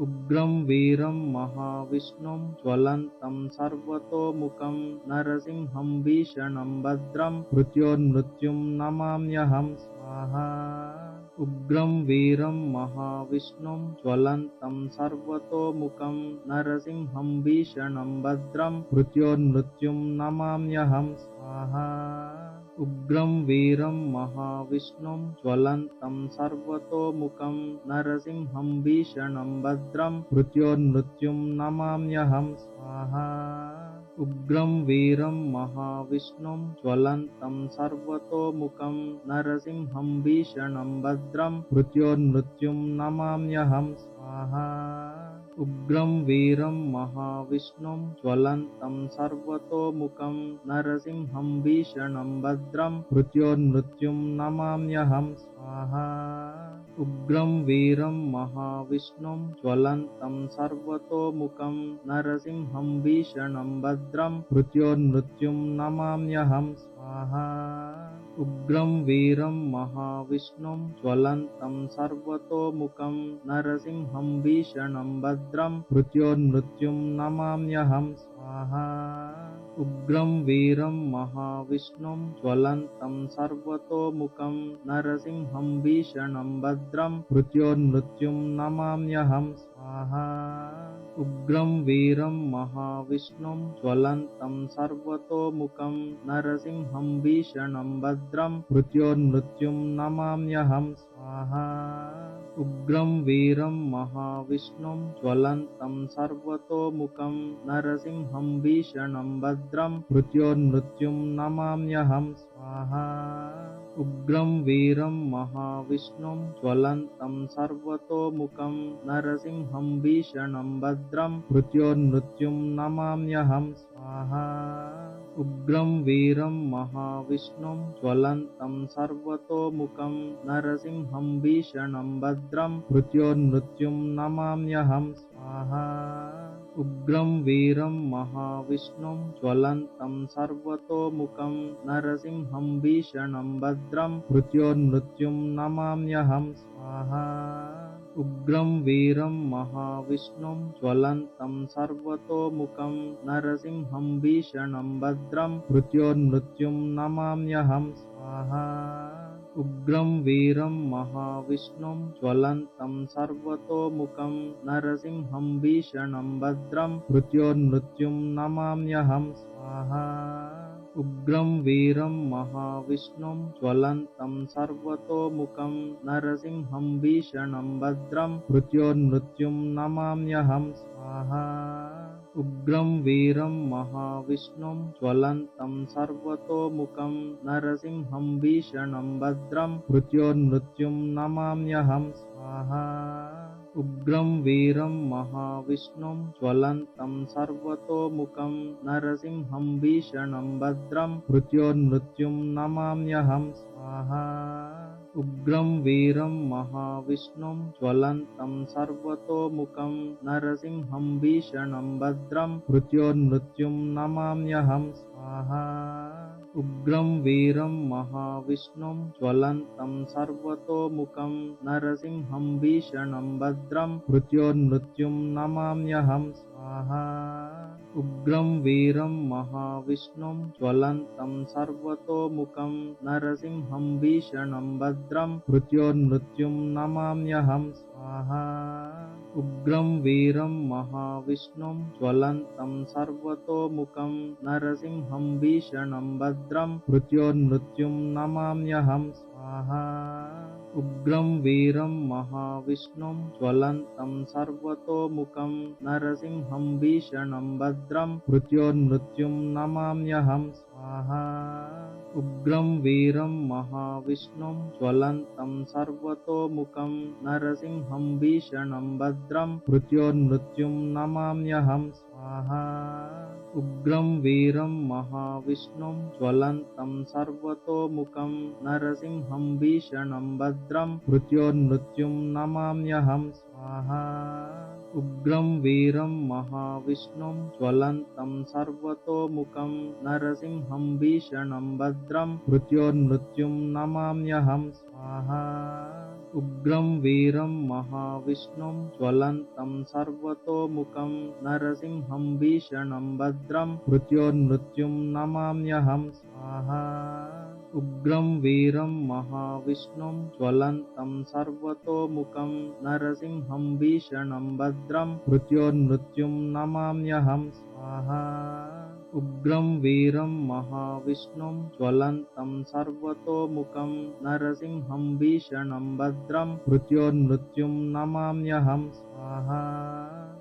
Speaker 1: उग्रं वीरं महाविष्णुं ज्वलन्तं सर्वतोमुखं नरसिंहं भीषणं भद्रं मृत्योर्मृत्युं नमाम्यहं स्वाहा उग्रं वीरं महाविष्णुं ज्वलन्तं सर्वतोमुखं नरसिंहं भीषणं भद्रं मृत्योर्मृत्युं नमाम्यहं स्वाहा उग्रं वीरं महाविष्णुं ज्वलन्तं सर्वतोमुखं नरसिंहं भीषणं भद्रं मृत्योर्मृत्युं नमाम्यहं स्वाहा उग्रं वीरं महाविष्णुं ज्वलन्तं सर्वतोमुखं नरसिंहं भीषणं भद्रं मृत्योर्मृत्युं नमाम्यहं स्वाहा उग्रं वीरं महाविष्णुं ज्वलन्तं सर्वतोमुखं नरसिंहं भीषणं भद्रं मृत्योर्मृत्युं नमाम्यहं स्वाहा उग्रं वीरं महाविष्णुं ज्वलन्तं सर्वतोमुखं नरसिंहं भीषणं भद्रं मृत्योर्मृत्युं नमाम्यहं स्वाहा उग्रं वीरं महाविष्णुं ज्वलन्तं सर्वतोमुखं नरसिंहं भीषणं भद्रं मृत्योर्मृत्युं नमाम्यहं स्वाहा उग्रं वीरं महाविष्णुं ज्वलन्तं सर्वतोमुखं नरसिंहं भीषणं भद्रं मृत्योर्मृत्युं नमाम्यहं स्वाहा उग्रं वीरं महाविष्णुं ज्वलन्तं सर्वतोमुखं नरसिंहं भीषणं भद्रं मृत्योर्मृत्युं नमाम्यहं स्वाहा उग्रं वीरं महाविष्णुं ज्वलन्तं सर्वतोमुखं नरसिंहं भीषणं भद्रं मृत्योर्मृत्युं नमाम्यहं स्वाहा उग्रं वीरं महाविष्णुं ज्वलन्तं सर्वतोमुखं नरसिंहं भीषणं भद्रं मृत्योर्मृत्युं नमाम्यहं स्वाहा उग्रं वीरं महाविष्णुं ज्वलन्तं सर्वतोमुखं नरसिंहं भीषणं भद्रं मृत्योर्मृत्युं नमाम्यहं स्वाहा उग्रं वीरं महाविष्णुं ज्वलन्तं सर्वतोमुखं नरसिंहं भीषणं भद्रं मृत्योर्मृत्युं नमाम्यहं स्वाहा उग्रं वीरं महाविष्णुं ज्वलन्तं सर्वतोमुखं नरसिंहं भीषणं भद्रं मृत्योर्मृत्युं नमाम्यहं स्वाहा उग्रं वीरं महाविष्णुं ज्वलन्तं सर्वतोमुखं नरसिंहं भीषणं भद्रं मृत्योर्मृत्युं नमाम्यहं स्वाहा उग्रं वीरं महाविष्णुं ज्वलन्तं सर्वतोमुखं नरसिंहं भीषणं भद्रं मृत्योर्मृत्युं नमाम्यहं स्वाहा उग्रं वीरं महाविष्णुं ज्वलन्तं सर्वतोमुखं नरसिंहं भीषणं भद्रं मृत्योर्मृत्युं नमाम्यहं स्वाहा उग्रं वीरं महाविष्णुं ज्वलन्तं सर्वतोमुखं नरसिंहं भीषणं भद्रं मृत्योर्मृत्युं नमाम्यहं स्वाहा। उग्रं वीरं महाविष्णुं ज्वलन्तं सर्वतोमुखं नरसिंहं भीषणं भद्रं मृत्योर्मृत्युं नमाम्यहं स्वाहा। उग्रं वीरं महाविष्णुं ज्वलन्तं सर्वतोमुखं नरसिंहं भीषणं भद्रं मृत्योर्मृत्युं नमाम्यहं स्वाहा। उग्रं वीरं महाविष्णुं ज्वलन्तं सर्वतोमुखं नरसिंहं भीषणं भद्रं मृत्योर्मृत्युं नमाम्यहं स्वाहा। उग्रं वीरं महाविष्णुं ज्वलन्तं सर्वतोमुखं नरसिंहं भीषणं भद्रं मृत्योर्मृत्युं नमाम्यहं स्वाहा। उग्रं वीरं महाविष्णुं ज्वलन्तं सर्वतोमुखं नरसिंहं भीषणं भद्रं मृत्योर्मृत्युं नमाम्यहं स्वाहा। उग्रं वीरं महाविष्णुं ज्वलन्तं सर्वतोमुखं नरसिंहं भीषणं भद्रं मृत्योर्मृत्युं नमाम्यहं स्वाहा। उग्रं वीरं महाविष्णुं ज्वलन्तं सर्वतोमुखं नरसिंहं भीषणं भद्रं मृत्योर्मृत्युं नमाम्यहं स्वाहा। उग्रं वीरं महाविष्णुं ज्वलन्तं सर्वतोमुखं नरसिंहं भीषणं भद्रं मृत्योर्मृत्युं नमाम्यहं स्वाहा। उग्रं वीरं महाविष्णुं ज्वलन्तं सर्वतोमुखं नरसिंहं भीषणं भद्रं मृत्योर्मृत्युं नमाम्यहं स्वाहा। उग्रं वीरं महाविष्णुं ज्वलन्तं सर्वतोमुखं नरसिंहं भीषणं भद्रं मृत्योर्मृत्युं नमाम्यहं स्वाहा। उग्रं वीरं महाविष्णुं ज्वलन्तं सर्वतोमुखं नरसिंहं भीषणं भद्रं मृत्योर्मृत्युं नमाम्यहं स्वाहा।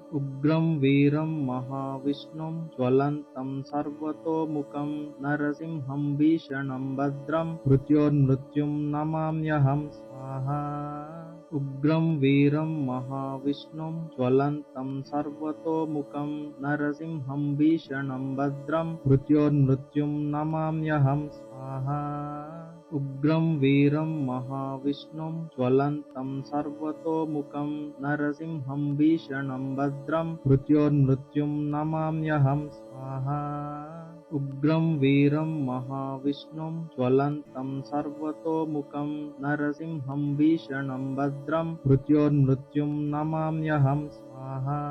Speaker 1: उग्रं वीरं महाविष्णुं ज्वलन्तं सर्वतोमुखं नरसिंहं भीषणं भद्रं मृत्योर्मृत्युं नमाम्यहं स्वाहा। उग्रं वीरं महाविष्णुं ज्वलन्तं सर्वतोमुखं नरसिंहं भीषणं भद्रं मृत्योर्मृत्युं नमाम्यहं स्वाहा। उग्रं वीरं महाविष्णुं ज्वलन्तं सर्वतोमुखं नरसिंहं भीषणं भद्रं मृत्योर्मृत्युं नमाम्यहं स्वाहा। उग्रं वीरं महाविष्णुं ज्वलन्तं सर्वतोमुखं नरसिंहं भीषणं भद्रं मृत्योर्मृत्युं नमाम्यहं स्वाहा।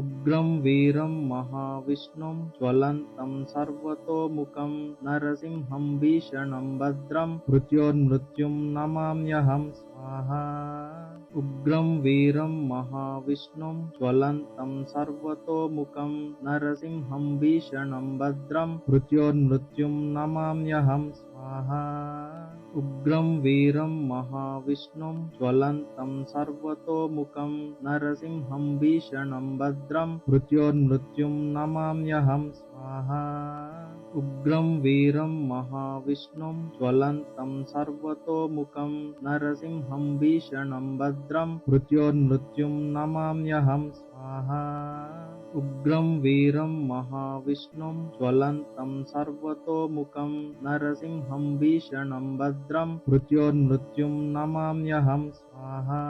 Speaker 1: उग्रं वीरं महाविष्णुं ज्वलन्तं सर्वतोमुखं नरसिंहं भीषणं भद्रं मृत्योर्मृत्युं नमाम्यहं स्वाहा। उग्रं वीरं महाविष्णुं ज्वलन्तं सर्वतोमुखं नरसिंहं भीषणं भद्रं मृत्योर्मृत्युं नमाम्यहं स्वाहा। उग्रं वीरं महाविष्णुं ज्वलन्तं सर्वतोमुखं नरसिंहं भीषणं भद्रं मृत्योर्मृत्युं नमाम्यहं स्वाहा। उग्रं वीरं महाविष्णुं ज्वलन्तं सर्वतोमुखं नरसिंहं भीषणं भद्रं मृत्योर्मृत्युं नमाम्यहं स्वाहा। उग्रं वीरं महाविष्णुं ज्वलन्तं सर्वतोमुखं नरसिंहं भीषणं भद्रं मृत्योर्मृत्युं नमाम्यहं स्वाहा।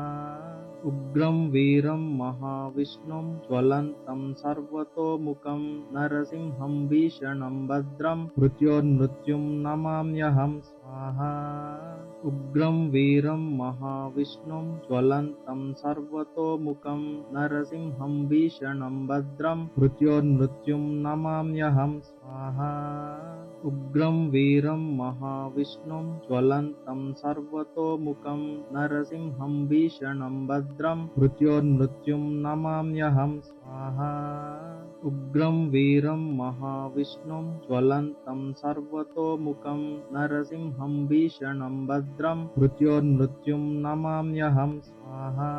Speaker 1: उग्रं वीरं महाविष्णुं ज्वलन्तं सर्वतोमुखं नरसिंहं भीषणं भद्रं मृत्योर्मृत्युं नमाम्यहं स्वाहा। उग्रं वीरं महाविष्णुं ज्वलन्तं सर्वतोमुखं नरसिंहं भीषणं भद्रं मृत्योर्मृत्युं नमाम्यहं स्वाहा। उग्रं वीरं महाविष्णुं ज्वलन्तं सर्वतोमुखं नरसिंहं भीषणं भद्रं मृत्योर्मृत्युं नमाम्यहं स्वाहा। उग्रं वीरं महाविष्णुं ज्वलन्तं सर्वतोमुखं नरसिंहं भीषणं भद्रं मृत्योर्मृत्युं नमाम्यहं स्वाहा।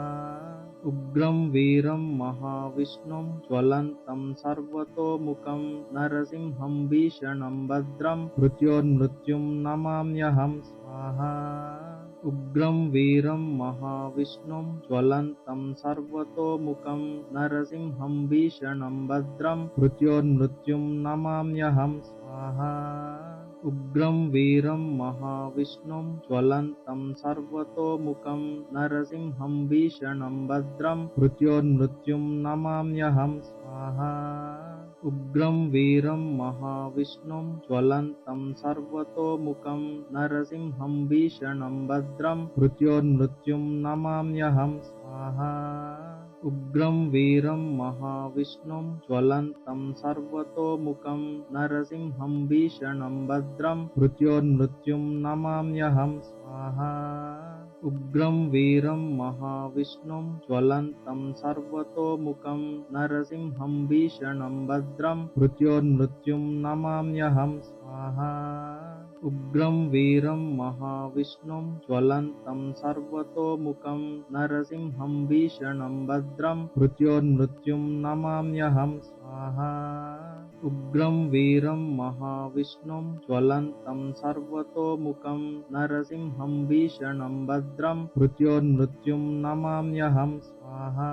Speaker 1: उग्रं वीरं महाविष्णुं ज्वलन्तं सर्वतोमुखं नरसिंहं भीषणं भद्रं मृत्योर्मृत्युं नमाम्यहं स्वाहा। उग्रं वीरं महाविष्णुं ज्वलन्तं सर्वतोमुखं नरसिंहं भीषणं भद्रं मृत्योर्मृत्युं नमाम्यहं स्वाहा। उग्रं वीरं महाविष्णुं ज्वलन्तं सर्वतोमुखं नरसिंहं भीषणं भद्रं मृत्योर्मृत्युं नमाम्यहं स्वाहा। उग्रं वीरं महाविष्णुं ज्वलन्तं सर्वतोमुखं नरसिंहं भीषणं भद्रं मृत्योर्मृत्युं नमाम्यहं स्वाहा। उग्रं वीरं महाविष्णुं ज्वलन्तं सर्वतोमुखं नरसिंहं भीषणं भद्रं मृत्योर्मृत्युं नमाम्यहं स्वाहा। उग्रं वीरं महाविष्णुं ज्वलन्तं सर्वतोमुखं नरसिंहं भीषणं भद्रं मृत्योर्मृत्युं नमाम्यहं स्वाहा। उग्रं वीरं महाविष्णुं ज्वलन्तं सर्वतोमुखं नरसिंहं भीषणं भद्रं मृत्योर्मृत्युं नमाम्यहं स्वाहा। उग्रं वीरं महाविष्णुं ज्वलन्तं सर्वतोमुखं नरसिंहं भीषणं भद्रं मृत्योर्मृत्युं नमाम्यहं स्वाहा।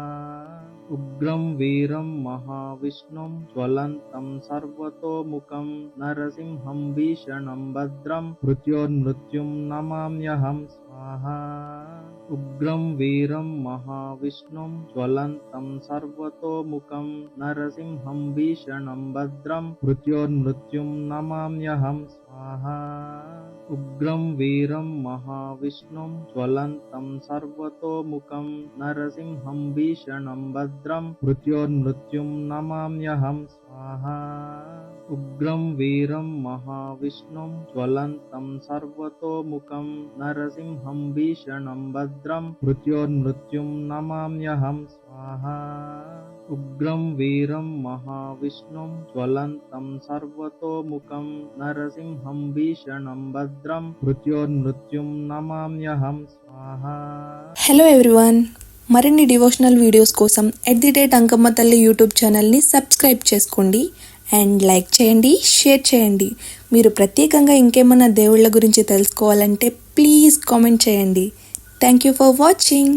Speaker 1: उग्रं वीरं महाविष्णुं ज्वलन्तं सर्वतोमुखं नरसिंहं भीषणं भद्रं मृत्योर्मृत्युं नमाम्यहं स्वाहा। उग्रं वीरं महाविष्णुं ज्वलन्तं सर्वतोमुखं नरसिंहं भीषणं भद्रं मृत्योर्मृत्युं नमाम्यहं स्वाहा। उग्रं वीरं महाविष्णुं ज्वलन्तं सर्वतोमुखं नरसिंहं भीषणं भद्रं मृत्योर्मृत्युं नमाम्यहं स्वाहा। उग्रं वीरं महाविष्णुं ज्वलन्तं सर्वतोमुखं नरसिंहं भीषणं भद्रं मृत्योर्मृत्युं नमाम्यहं स्वाहा। उग्रं वीरं महाविष्णुं ज्वलन्तं सर्वतोमुखं नरसिंहं भीषणं भद्रं मृत्योर्मृत्युं नमाम्यहं स्वाहा।
Speaker 2: హలో ఎవ్రీవన్, మరిన్ని డివోషనల్ వీడియోస్ కోసం @అంకమ్మ తల్లి యూట్యూబ్ ఛానల్ని సబ్స్క్రైబ్ చేసుకోండి అండ్ లైక్ చేయండి, షేర్ చేయండి. మీరు ప్రత్యేకంగా ఇంకేమన్నా దేవుళ్ళ గురించి తెలుసుకోవాలంటే ప్లీజ్ కామెంట్ చేయండి. Thank you for watching.